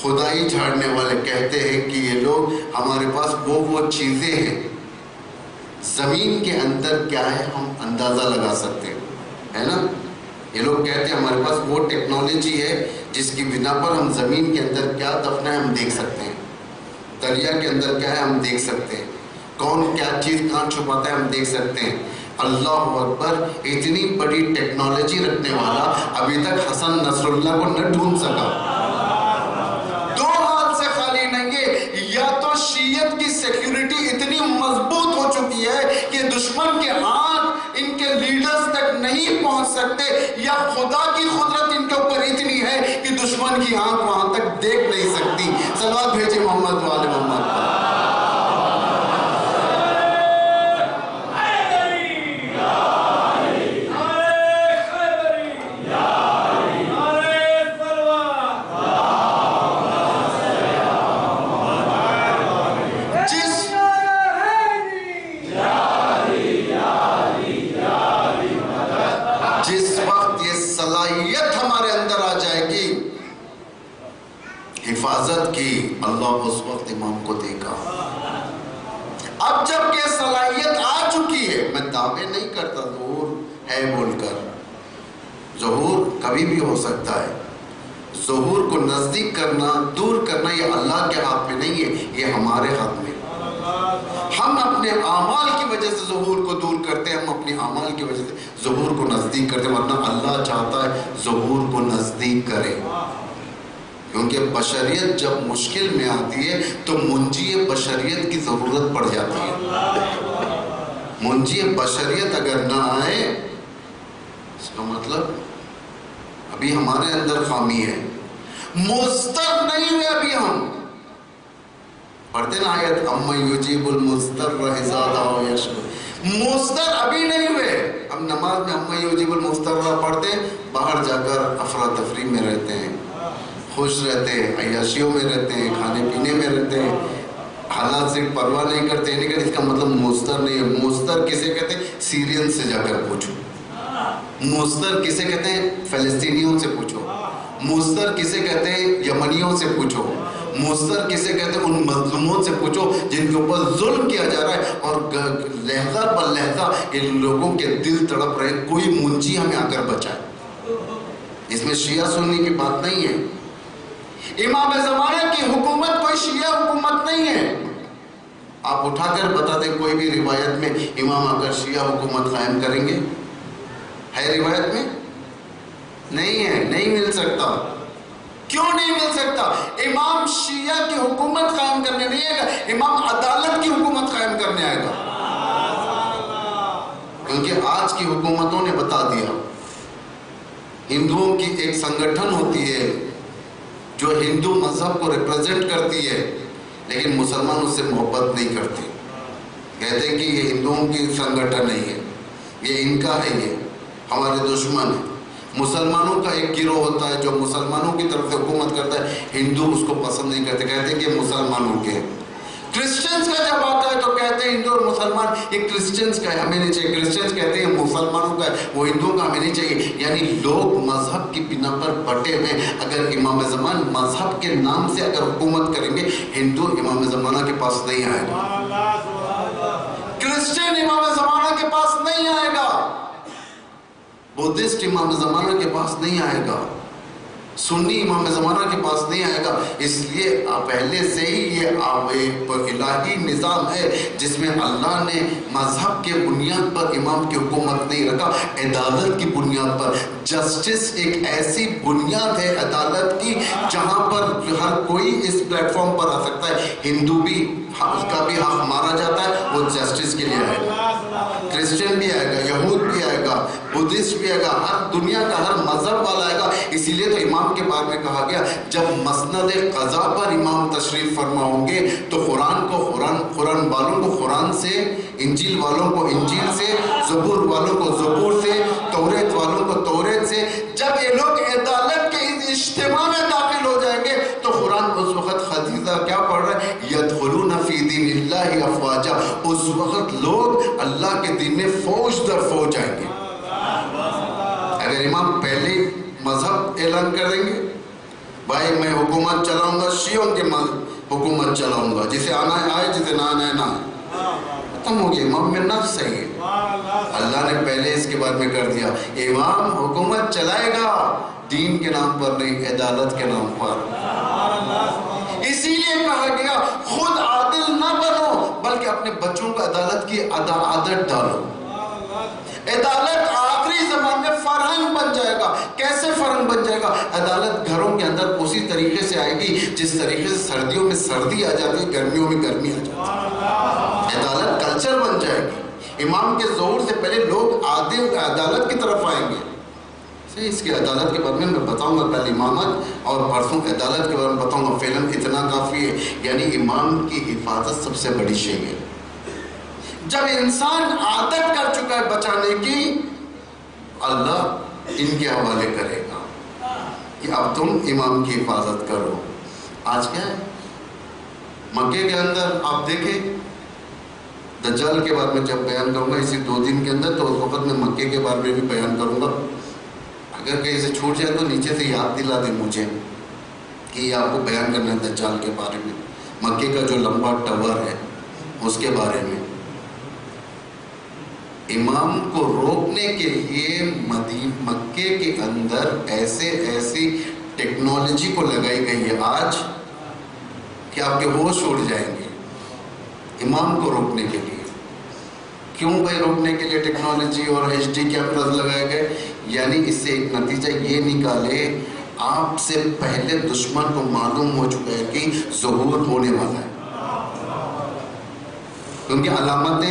خدائی جھاڑنے والے، کہتے ہیں کہ یہ لوگ ہمارے پاس وہ چیزیں ہیں، زمین کے اندر کیا ہے ہم اندازہ لگا سکتے ہیں، ہے نا؟ یہ لوگ کہتے ہیں ہمارے پاس وہ ٹیکنالوجی ہے جس کی بنا پر ہم زمین کے اندر کیا دفن ہے ہم دیکھ سکتے ہیں، دریا کے اندر کیا ہے ہم دیکھ سکتے ہیں، کون کیا چیز کہاں چھپاتا ہے ہم دیکھ سکتے ہیں۔ اللہ اکبر، اتنی بڑی ٹیکنالوجی رکھنے والا ابھی تک حسن نصر اللہ کو نہ ڈھونڈ سکا. دو ہاتھ سے خالی نہیں ہے. یا تو شیعت کی سیکیورٹی اتنی مضبوط ہو چکی ہے کہ دشمن کے ہاتھ ان کے لیڈرز تک نہیں پہنچ سکتے، یا خدا کی قدرت ان کے اوپر اتنی ہے کہ دشمن کی آنکھ وہاں تک دیکھ نہیں سکتی. صلوات بھیجے محمد والے محمد پر. حفاظت کی، اللہ اس وقت امام کو دیکھا. اب جب کہ صلاحیت آ چکی ہے، میں دعوے نہیں کرتا ظہور ہے بول کر، ظہور کبھی بھی ہو سکتا ہے. ظہور کو نزدیک کرنا، دور کرنا، یہ اللہ کے ہاتھ میں نہیں ہے، یہ ہمارے ہاتھ میں. ہم اپنے اعمال کی وجہ سے ظہور کو دور کرتے ہیں، ہم اپنے اعمال کی وجہ سے ظہور کو نزدیک کرتے ہیں، ورنہ اللہ چاہتا ہے ظہور کو نزدیک کرے. کیونکہ بشریت جب مشکل میں آتی ہے تو منجی بشریت کی ضرورت پڑ جاتی ہے. منجی بشریت اگر نہ آئے، اس کا مطلب ابھی ہمارے اندر خامی ہے، مضطر نہیں ہوئے. ابھی ہم پڑھتے نا آیت اَمَّن یُجِیبُ الْمُضْطَرَّ اِذَا دَعَاهُ وَیَشْفِی، مضطر ابھی نہیں ہوئے. ہم نماز میں اَمَّن یُجِیبُ الْمُضْطَرَّ پڑھتے ہیں، باہر جا کر افراتفری میں رہتے ہیں، خوش رہتے ہیں، عیاشیوں میں رہتے ہیں، کھانے پینے میں رہتے ہیں، حالات سے پرواہ نہیں کرتے. نہیں کرتے، اس کا مطلب مضطر نہیں ہے. مضطر کسے کہتے ہیں؟ سیرین سے جا کر پوچھو. مضطر کسے کہتے ہیں؟ فلسطینیوں سے پوچھو. مضطر کسے کہتے ہیں؟ یمنیوں سے پوچھو. مضطر کسے کہتے ہیں؟ ان مظلوموں سے پوچھو جن کے اوپر ظلم کیا جا رہا ہے اور لہجہ پر لہجہ ان لوگوں کے دل تڑپ رہے. کوئی منجی ہمیں آ کر بچائے. اس میں شیعہ سنی کی بات نہیں ہے. امام زمانہ کی حکومت کوئی شیعہ حکومت نہیں ہے. آپ اٹھا کر بتا دیں کوئی بھی روایت میں امام آ کر شیعہ حکومت قائم کریں گے؟ ہے روایت میں؟ نہیں ہے، نہیں مل سکتا. کیوں نہیں مل سکتا؟ امام شیعہ کی حکومت قائم کرنے نہیں آئے گا، امام عدالت کی حکومت قائم کرنے آئے گا. کیونکہ آج کی حکومتوں نے بتا دیا، ہندوؤں کی ایک سنگٹھن ہوتی ہے جو ہندو مذہب کو ریپرزینٹ کرتی ہے، لیکن مسلمان اس سے محبت نہیں کرتے. کہتے ہیں کہ یہ ہندوؤں کی سنگٹھن نہیں ہے، یہ ان کا ہے، یہ ہمارے دشمن ہے. مسلمانوں کا ایک گروہ ہوتا ہے جو مسلمانوں کی طرف سے حکومت کرتا ہے، ہندو اس کو پسند نہیں کرتے، کہتے ہیں کہ یہ مسلمانوں کے. کرسچنز کا جب آتا ہے تو کہتے ہیں ہندو اور مسلمان یہ کرسچنز کا ہے، ہمیں نہیں چاہیے. کرسچنز کہتے ہیں مسلمانوں کا ہے، وہ ہندوؤں کا ہمیں نہیں چاہیے. یعنی لوگ مذہب کی بنا پر بٹے ہوئے. اگر امام زمان مذہب کے نام سے اگر حکومت کریں گے، ہندو امام زمانہ کے پاس نہیں آئے گا، کرسچن امام زمانہ کے پاس نہیں آئے گا، بدھسٹ امام زمانہ کے پاس نہیں آئے گا، سنی امام زمانہ کے پاس نہیں آئے گا. اس لیے پہلے سے ہی یہ الہی نظام ہے جس میں اللہ نے مذہب کے بنیاد پر امام کی حکومت نہیں رکھا، عدالت کی بنیاد پر. جسٹس ایک ایسی بنیاد ہے عدالت کی جہاں پر ہر کوئی اس پلیٹ فارم پر آ سکتا ہے. ہندو بھی اس کا بھی حق مارا جاتا ہے، وہ جسٹس کے لیے آئے گا. کرسچن بھی آئے گا، یہود بھی آئے گا، بدھسٹ بھی آئے گا، ہر دنیا کا ہر مذہب والا آئے گا. اسی لیے تو امام کے بارے میں کہا گیا جب مسند قضا پر امام تشریف فرما ہوں گے تو قرآن والوں کو قرآن سے، انجیل والوں کو انجیل سے، زبور والوں کو زبور سے، توریت والوں کو توریت سے. جب یہ لوگ عدالت کے اس اجتماع میں داخل ہو جائیں گے تو قرآن اس وقت خدیجہ کیا پڑھ رہا ہے؟ یدخلون فی دین اللہ افواجا. اس وقت لوگ اللہ کے دین میں فوج در فوج آئیں گے. اگر امام پہلے مذہب اعلان کر دیں گے، بھائی میں حکومت چلاؤں گا، شیعوں کے حکومت چلاؤں گا، جسے آنا ہے آئے، جسے نہ آنا ہے نہ آئے، ختم ہو گیا. امام میں نفس صحیح ہے. اللہ نے پہلے اس کے بارے میں کر دیا، امام حکومت چلائے گا دین کے نام پر نہیں، عدالت کے نام پر. اسی لیے کہا گیا خود عادل نہ بنو بلکہ اپنے بچوں کو عدالت کی عادت ڈالو. عدالت آخری زمان میں فرہنگ بن جائے گا. کیسے فرہنگ بن جائے گا؟ عدالت گھروں کے اندر اسی طریقے سے آئے گی جس طریقے سے سردیوں میں سردی آ جاتی ہے، گرمیوں میں گرمی آ جاتی ہے. عدالت کلچر بن جائے گی. امام کے ظہور سے پہلے لوگ عدالت کی طرف آئیں گے. اس کی عدالت کے بارے میں بتاؤں گا کل امامت، اور پرسوں عدالت کے بارے میں بتاؤں گا. فعلاً اتنا کافی ہے، یعنی امام کی حفاظت سب سے بڑی شے ہے. جب انسان عادت کر چکا ہے بچانے کی، اللہ ان کے حوالے کرے گا کہ اب تم امام کی حفاظت کرو. آج کیا ہے مکے کے اندر آپ دیکھیں، دجال کے بارے میں جب بیان کروں گا اسی 2 دن کے اندر، تو اس وقت میں مکے کے بارے میں بھی بیان کروں گا. اگر کہیں سے چھوٹ جائے تو نیچے سے یاد دلا دیں مجھے کہ یہ آپ کو بیان کرنا ہے دجال کے بارے میں، مکے کا جو لمبا ٹاور ہے اس کے بارے میں. امام کو روکنے کے لیے مکے کے اندر ایسی ٹیکنالوجی کو لگائی گئی ہے آج کہ آپ کے ہوش اڑ جائیں گے. امام کو روکنے کے لیے کیوں بھائی روکنے کے لیے ٹیکنالوجی اور ایچ ڈی کیمراز لگائے گئے؟ یعنی اس سے ایک نتیجہ یہ نکالے، آپ سے پہلے دشمن کو معلوم ہو چکا ہے کہ ظہور ہونے والا ہے. کیونکہ علامتیں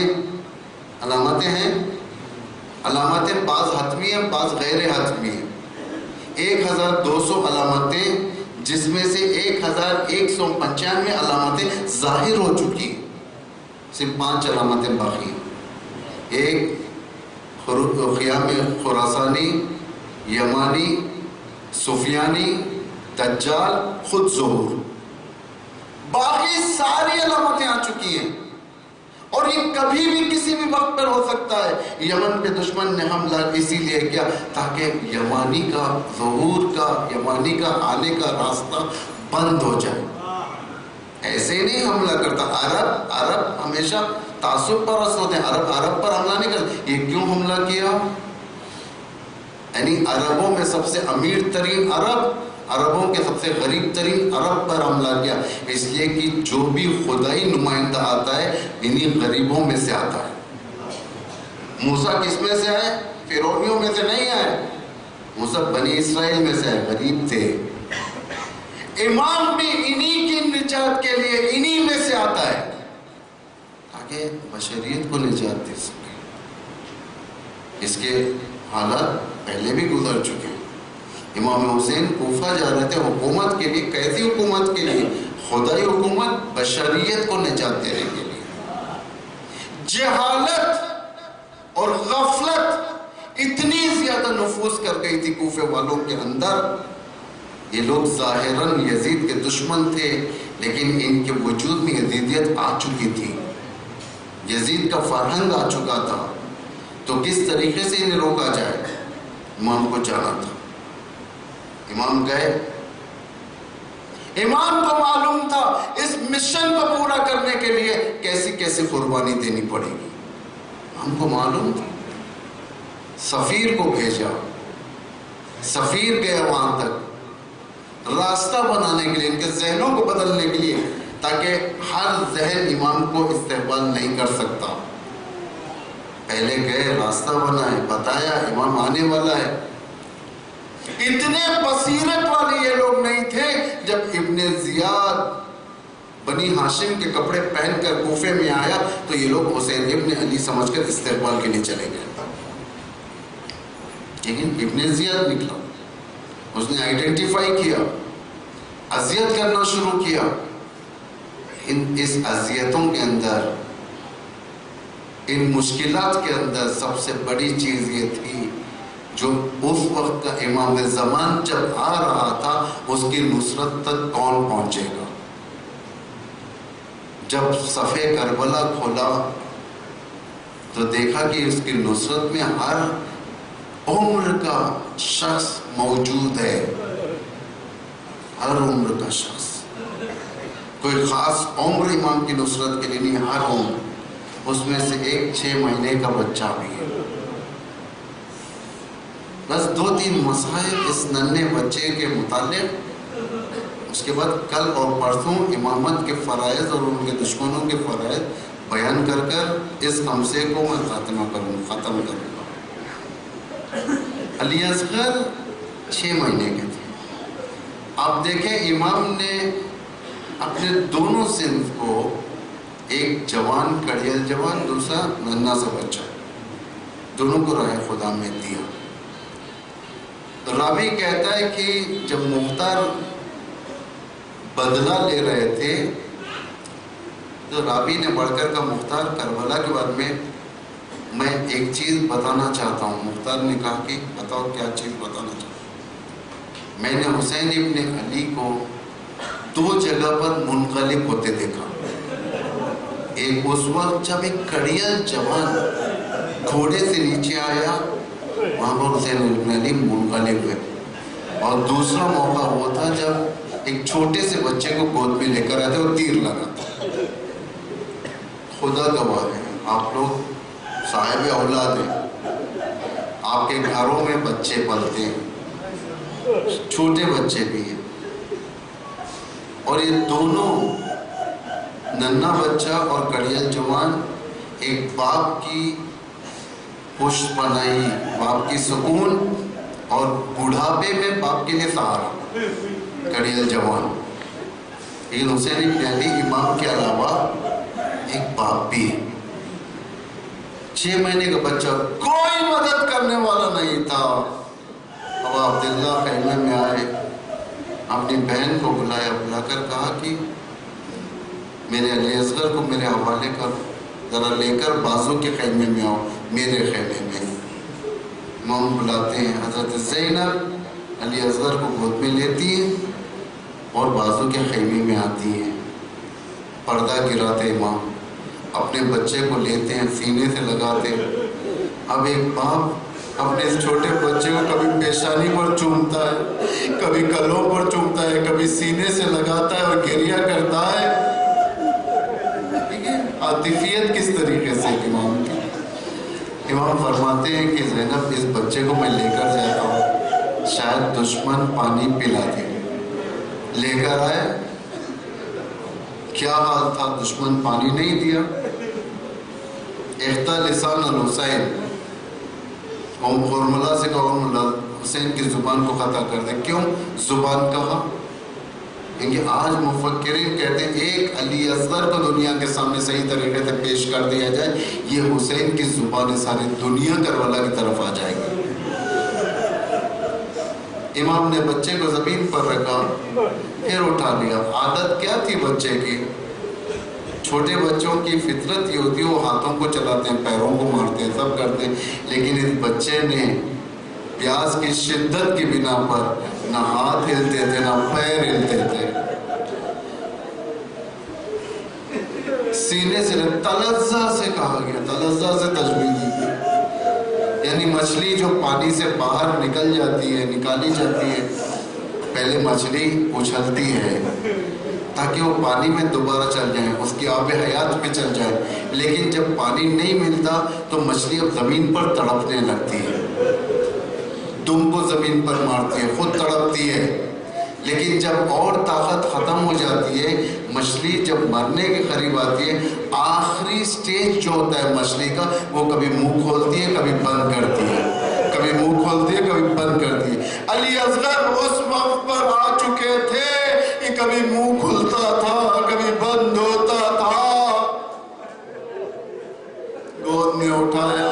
ہیں، علامتیں بعض حتمی ہیں بعض غیر حتمی ہیں. 1200 علامتیں، جس میں سے 1195 علامتیں ظاہر ہو چکی ہیں، صرف 5 علامتیں باقی ہیں. ایک خیام خراسانی، یمانی، سفیانی، دجال، خود ظہور. باقی ساری علامتیں آ چکی ہیں، اور یہ کبھی بھی کسی بھی وقت پر ہو سکتا ہے. یمن پہ دشمن نے حملہ اسی لیے کیا تاکہ یمانی کا ظہور کا، یمانی کا آنے کا راستہ بند ہو جائے. ایسے نہیں حملہ کرتا. عرب ہمیشہ تعصب پرست ہوتے ہیں، عرب پر حملہ نہیں کرتے. یہ کیوں حملہ کیا؟ یعنی عربوں میں سب سے امیر ترین عربوں کے سب سے غریب ترین عرب پر حملہ کیا، اس لیے کہ جو بھی خدائی نمائندہ آتا ہے انہی غریبوں میں سے آتا ہے. موسیٰ کس میں سے آئے؟ فرعونیوں میں سے نہیں آئے. موسیٰ بنی اسرائیل میں سے آئے، غریب تھے. امام بھی انہی کی نجات کے لیے انہی میں سے آتا ہے تاکہ بشریت کو نجات دے سکے. اس کے حالات پہلے بھی گزر چکے. امام حسین کوفہ جا رہے تھے حکومت کے لیے. کیسی حکومت کے لیے؟ خدائی حکومت، بشریت کو نجات دینے کے لیے. جہالت اور غفلت اتنی زیادہ نفوذ کر گئی تھی کوفے والوں کے اندر. یہ لوگ ظاہراً یزید کے دشمن تھے، لیکن ان کے وجود میں یزیدیت آ چکی تھی، یزید کا فرہنگ آ چکا تھا. تو کس طریقے سے انہیں روکا جائے؟ امام کو جانا تھا. امام گئے. امام کو معلوم تھا اس مشن کو پورا کرنے کے لیے کیسی قربانی دینی پڑے گی. امام کو معلوم تھا. سفیر کو بھیجا. سفیر گیا وہاں تک راستہ بنانے کے لیے، ان کے ذہنوں کو بدلنے کے لیے، تاکہ ہر ذہن امام کو استقبال نہیں کر سکتا. پہلے گئے، راستہ بنائے، بتایا امام آنے والا ہے. اتنے بصیرت والے یہ لوگ نہیں تھے. جب ابن زیاد بنی ہاشم کے کپڑے پہن کر کوفے میں آیا تو یہ لوگ حسین ابن علی سمجھ کر استقبال کے لیے چلے گئے. لیکن ابن زیاد نکلا، اس نے آئیڈینٹیفائی کیا، اذیت کرنا شروع کیا. اس اذیتوں کے اندر، ان مشکلات کے اندر سب سے بڑی چیز یہ تھی جو اس وقت کا امام زمان جب آ رہا تھا اس کی نصرت تک کون پہنچے گا. جب صفحے کربلا کھولا تو دیکھا کہ اس کی نصرت میں ہر عمر کا شخص موجود ہے. ہر عمر کا شخص، کوئی خاص عمر امام کی نصرت کے لیے نہیں، ہر عمر. اس میں سے ایک 6 مہینے کا بچہ بھی ہے. بس 2-3 مسائل اس ننھے بچے کے متعلق. اس کے بعد کل اور پرسوں امامت کے فرائض اور ان کے دشمنوں کے فرائض بیان کر کر اس خمسے کو میں ختم کروں گا. علی اصغر 6 مہینے کے تھے. آپ دیکھیں امام نے اپنے دونوں صنف کو، ایک جوان کڑیل جوان، دوسرا ننھا سا بچہ، دونوں کو راہ خدا میں دیا. راوی کہتا ہے کہ جب مختار بدلہ لے رہے تھے تو راوی نے بڑھ کر کہا مختار کربلا کے بارے میں ایک چیز بتانا چاہتا ہوں. مختار نے کہا کہ بتاؤ کیا چیز بتانا چاہتا ہوں. میں نے حسین ابن علی کو 2 جگہ پر منقلب ہوتے دیکھا. ایک اس وقت جب ایک کڑیل جوان گھوڑے سے نیچے آیا، وہاں پر حسین ابن علی منقلب ہوئے، اور دوسرا موقع وہ تھا جب ایک چھوٹے سے بچے کو گود میں لے کر آتے اور تیر لگا تھا. خدا گواہ ہے، آپ لوگ صاحب اولاد ہیں، آپ کے گھروں میں بچے پلتے ہیں، چھوٹے بچے بھی ہیں، اور یہ دونوں ننھا بچہ اور کڑیل جوان ایک باپ کی پشت پناہی، باپ کی سکون، اور بڑھاپے میں باپ کے لیے سہارا کڑیل جوان. لیکن حسین ابن علی امام کے علاوہ ایک باپ بھی ہے. 6 مہینے کا بچہ، کوئی مدد کرنے والا نہیں تھا. اب عبداللہ خیمے میں آئے، اپنی بہن کو بلایا، بلا کر کہا کہ میرے علی اصغر کو میرے حوالے کر، ذرا لے کر بازو کے خیمے میں آؤ، میرے خیمے میں. امام بلاتے ہیں، حضرت زینب علی اصغر کو گود میں لیتی ہیں اور بازو کے خیمے میں آتی ہیں. پردہ گراتے امام، اپنے بچے کو لیتے ہیں، سینے سے لگاتے ہیں. اب ایک باپ اپنے اس چھوٹے بچے کو کبھی پیشانی پر چومتا ہے، کبھی کلوں پر چومتا ہے، کبھی سینے سے لگاتا ہے اور گریہ کرتا ہے. ٹھیک ہے، عاطفیت کس طریقے سے امام کی. امام فرماتے ہیں کہ زینب اس بچے کو میں لے کر جاتا ہوں، شاید دشمن پانی پلا دے. لے کر آئے، کیا حال تھا، دشمن پانی نہیں دیا. اختہ لسان الحسین، خرملا سے کہا حسین کی زبان کو خطا کر دے. کیوں زبان کہا؟ کیونکہ آج مفکرین کہتے ہیں ایک علی اصغر کو دنیا کے سامنے صحیح طریقے سے پیش کر دیا جائے، یہ حسین کی زبان ساری دنیا کربلا کی طرف آ جائے گی. امام نے بچے کو زمین پر رکھا، پھر اٹھا لیا. عادت کیا تھی بچے کی؟ چھوٹے بچوں کی فطرت یہ ہوتی ہے، وہ ہاتھوں کو چلاتے ہیں، پیروں کو مارتے ہیں، سب کرتے ہیں. لیکن اس بچے نے پیاس کی شدت کی بنا پر نہ ہاتھ ہلتے تھے نہ پیر ہلتے تھے. سینے سے تلزہ سے کہا گیا، تلزہ سے تشبیہ دی گئی، یعنی مچھلی جو پانی سے باہر نکل جاتی ہے، نکالی جاتی ہے، پہلے مچھلی اچھلتی ہے تاکہ وہ پانی میں دوبارہ چل جائیں، اس کی آب حیات میں چل جائے. لیکن جب پانی نہیں ملتا تو مچھلی اب زمین پر تڑپنے لگتی ہے، دم کو زمین پر مارتی ہے، خود تڑپتی ہے. لیکن جب اور طاقت ختم ہو جاتی ہے، مچھلی جب مرنے کے قریب آتی ہے، آخری سٹیج جو ہوتا ہے مچھلی کا، وہ کبھی منہ کھولتی ہے کبھی بند کرتی ہے، کبھی منہ کھولتی ہے کبھی بند کرتی ہے. علی اصغر اس وقت پر آ چکے تھے کہ کبھی منہ کھلتا تھا کبھی بند ہوتا تھا. گود میں اٹھایا،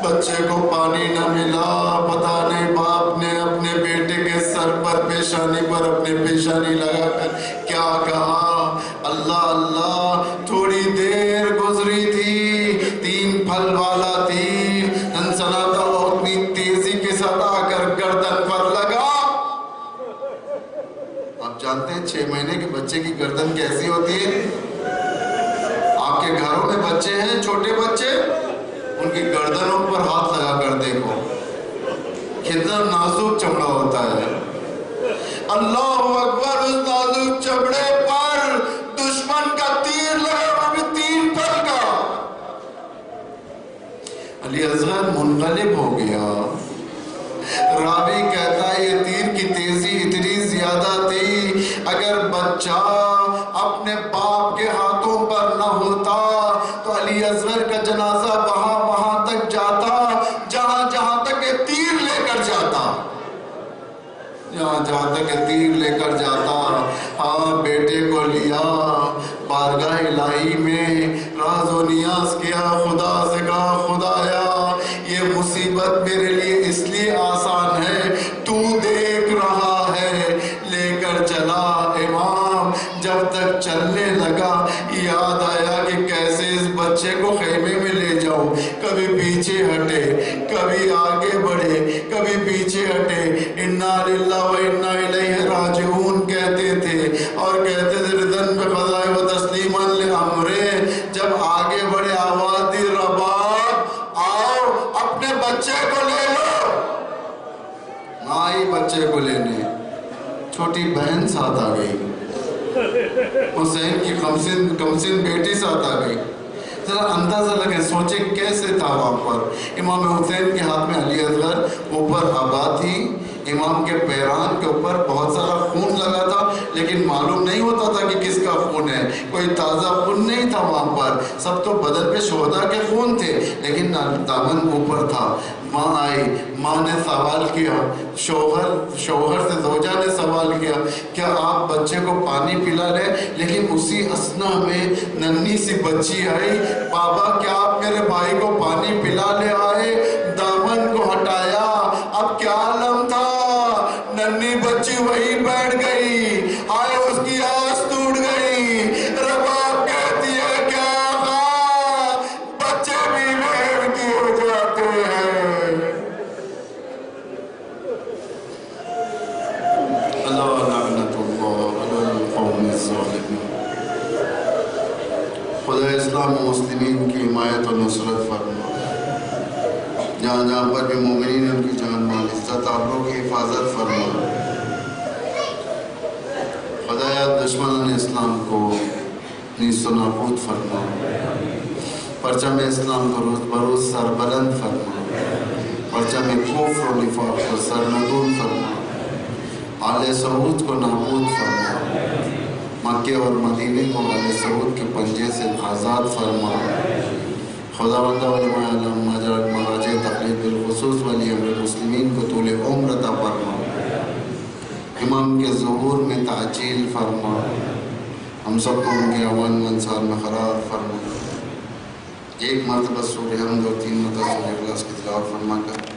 بچے کو پانی نہ ملا، پتہ نہیں باپ نے اپنے بیٹے کے سر پر پیشانی پر اپنے پیشانی لگا کر کیا کہا، اللہ اللہ. تھوڑی دیر گزری تھی، 3 پھل والا تیر سنسناتا ہوا اتنی تیزی کے ساتھ آ کر گردن پر لگا. آپ جانتے ہیں 6 مہینے کے بچے کی گردن کیسی ہوتی ہے؟ آپ کے گھروں میں بچے ہیں، چھوٹے بچے، ان کی گردنوں پر ہاتھ لگا کر دیکھو کتنا نازک چمڑا ہوتا ہے. اللہ اکبر. اس نازک چمڑے پر دشمن کا تیر لگا، وہ بھی 3 پھل کا. علی اصغر منقلب ہو گیا. راوی کہتا ہے یہ تیر کی تیزی اتنی زیادہ تھی، اگر بچہ اپنے باپ کے ہاتھوں پر نہ ہوتا تو علی اصغر کا جنازہ وہاں تک جاتا جہاں کر جاتا، جہاں تک تیر لے کر جاتا، ہاں بیٹے کو لیا بارگاہ الہی میں، راز و نیاز کیا، خدا سے کہا خدایا یہ مصیبت میرے لیے اس لیے آسان ہے، تو دیکھ رہا ہے، لے کر چلا۔ امام جب تک چلنے لگا یاد آیا کہ کیسے اس بچے کو خیمے میں لے جاؤں، کبھی پیچھے ہٹے، کبھی آگے بڑھے، کبھی پیچھے ہٹے، انا للہ و انا الیہ راجعون کہتے تھے، اور کہتے تھے ردن بقضاء و تسلیما لامرہ۔ جب آگے بڑھے آواز دی رباب آؤ اپنے بچے کو لے لو، آئی بچے کو لینے، چھوٹی بہن ساتھ آ گئی، حسین کی کمسن بیٹی ساتھ آ گئی۔ ذرا اندازہ لگے، سوچیں کیسے تھا وہاں پر۔ امام حسین کے ہاتھ میں علی اصغر، اوپر آبا تھی، امام کے پیران کے اوپر بہت سارا خون لگا تھا، لیکن معلوم نہیں ہوتا تھا کہ کس کا خون ہے، کوئی تازہ خون نہیں تھا وہاں پر، سب تو بدر پہ شہداء کے خون تھے، لیکن دامن اوپر تھا۔ ماں آئی، ماں نے سوال کیا، شوہر سے زوجہ نے سوال کیا کیا آپ بچے کو پانی پلا لیں، لیکن اسی اثنا میں ننھی سی بچی آئی، بابا کیا آپ میرے بھائی کو پانی پلا لے آئے؟ دامن کو ہٹایا، اب کیا عالم تھا، ننھی بچی وہی بیٹھ گئی، آئے اس کی آس ٹوٹ گئی، رباب کہتی ہے کیا آقا بچے بھی بہن کی ہو جاتے ہیں۔ اللہ لعنت اللہ علی القوم الظالمین۔ خدا اسلام و مسلمین کی حمایت و نصرت فرما، جہاں جہاں پر بھی مومنین ان کی جان مال عزت آبرو کی حفاظت فرما۔ خدایا دشمنان اسلام کو نیست و نابود فرما، پرچم اسلام کو روز بروز سربلند فرما، پرچم کفر و نفاق کو سرنگون فرما، آل سعود کو نابود فرما، مکے اور مدینے کو آل سعود کے پنجے سے آزاد فرما۔ خدا بندہ علماء علم مراجع تقلید بالخصوص ولی امر مسلمین کو طول عمر عطا فرما، امام کے ظہور میں تعجیل فرما، ہم سب کو ان کے اوان منصار میں قرار فرما۔ ایک مرتبہ سورہ حمد اور 3 مرتبہ سورہ اخلاص کی تلاوت فرما کر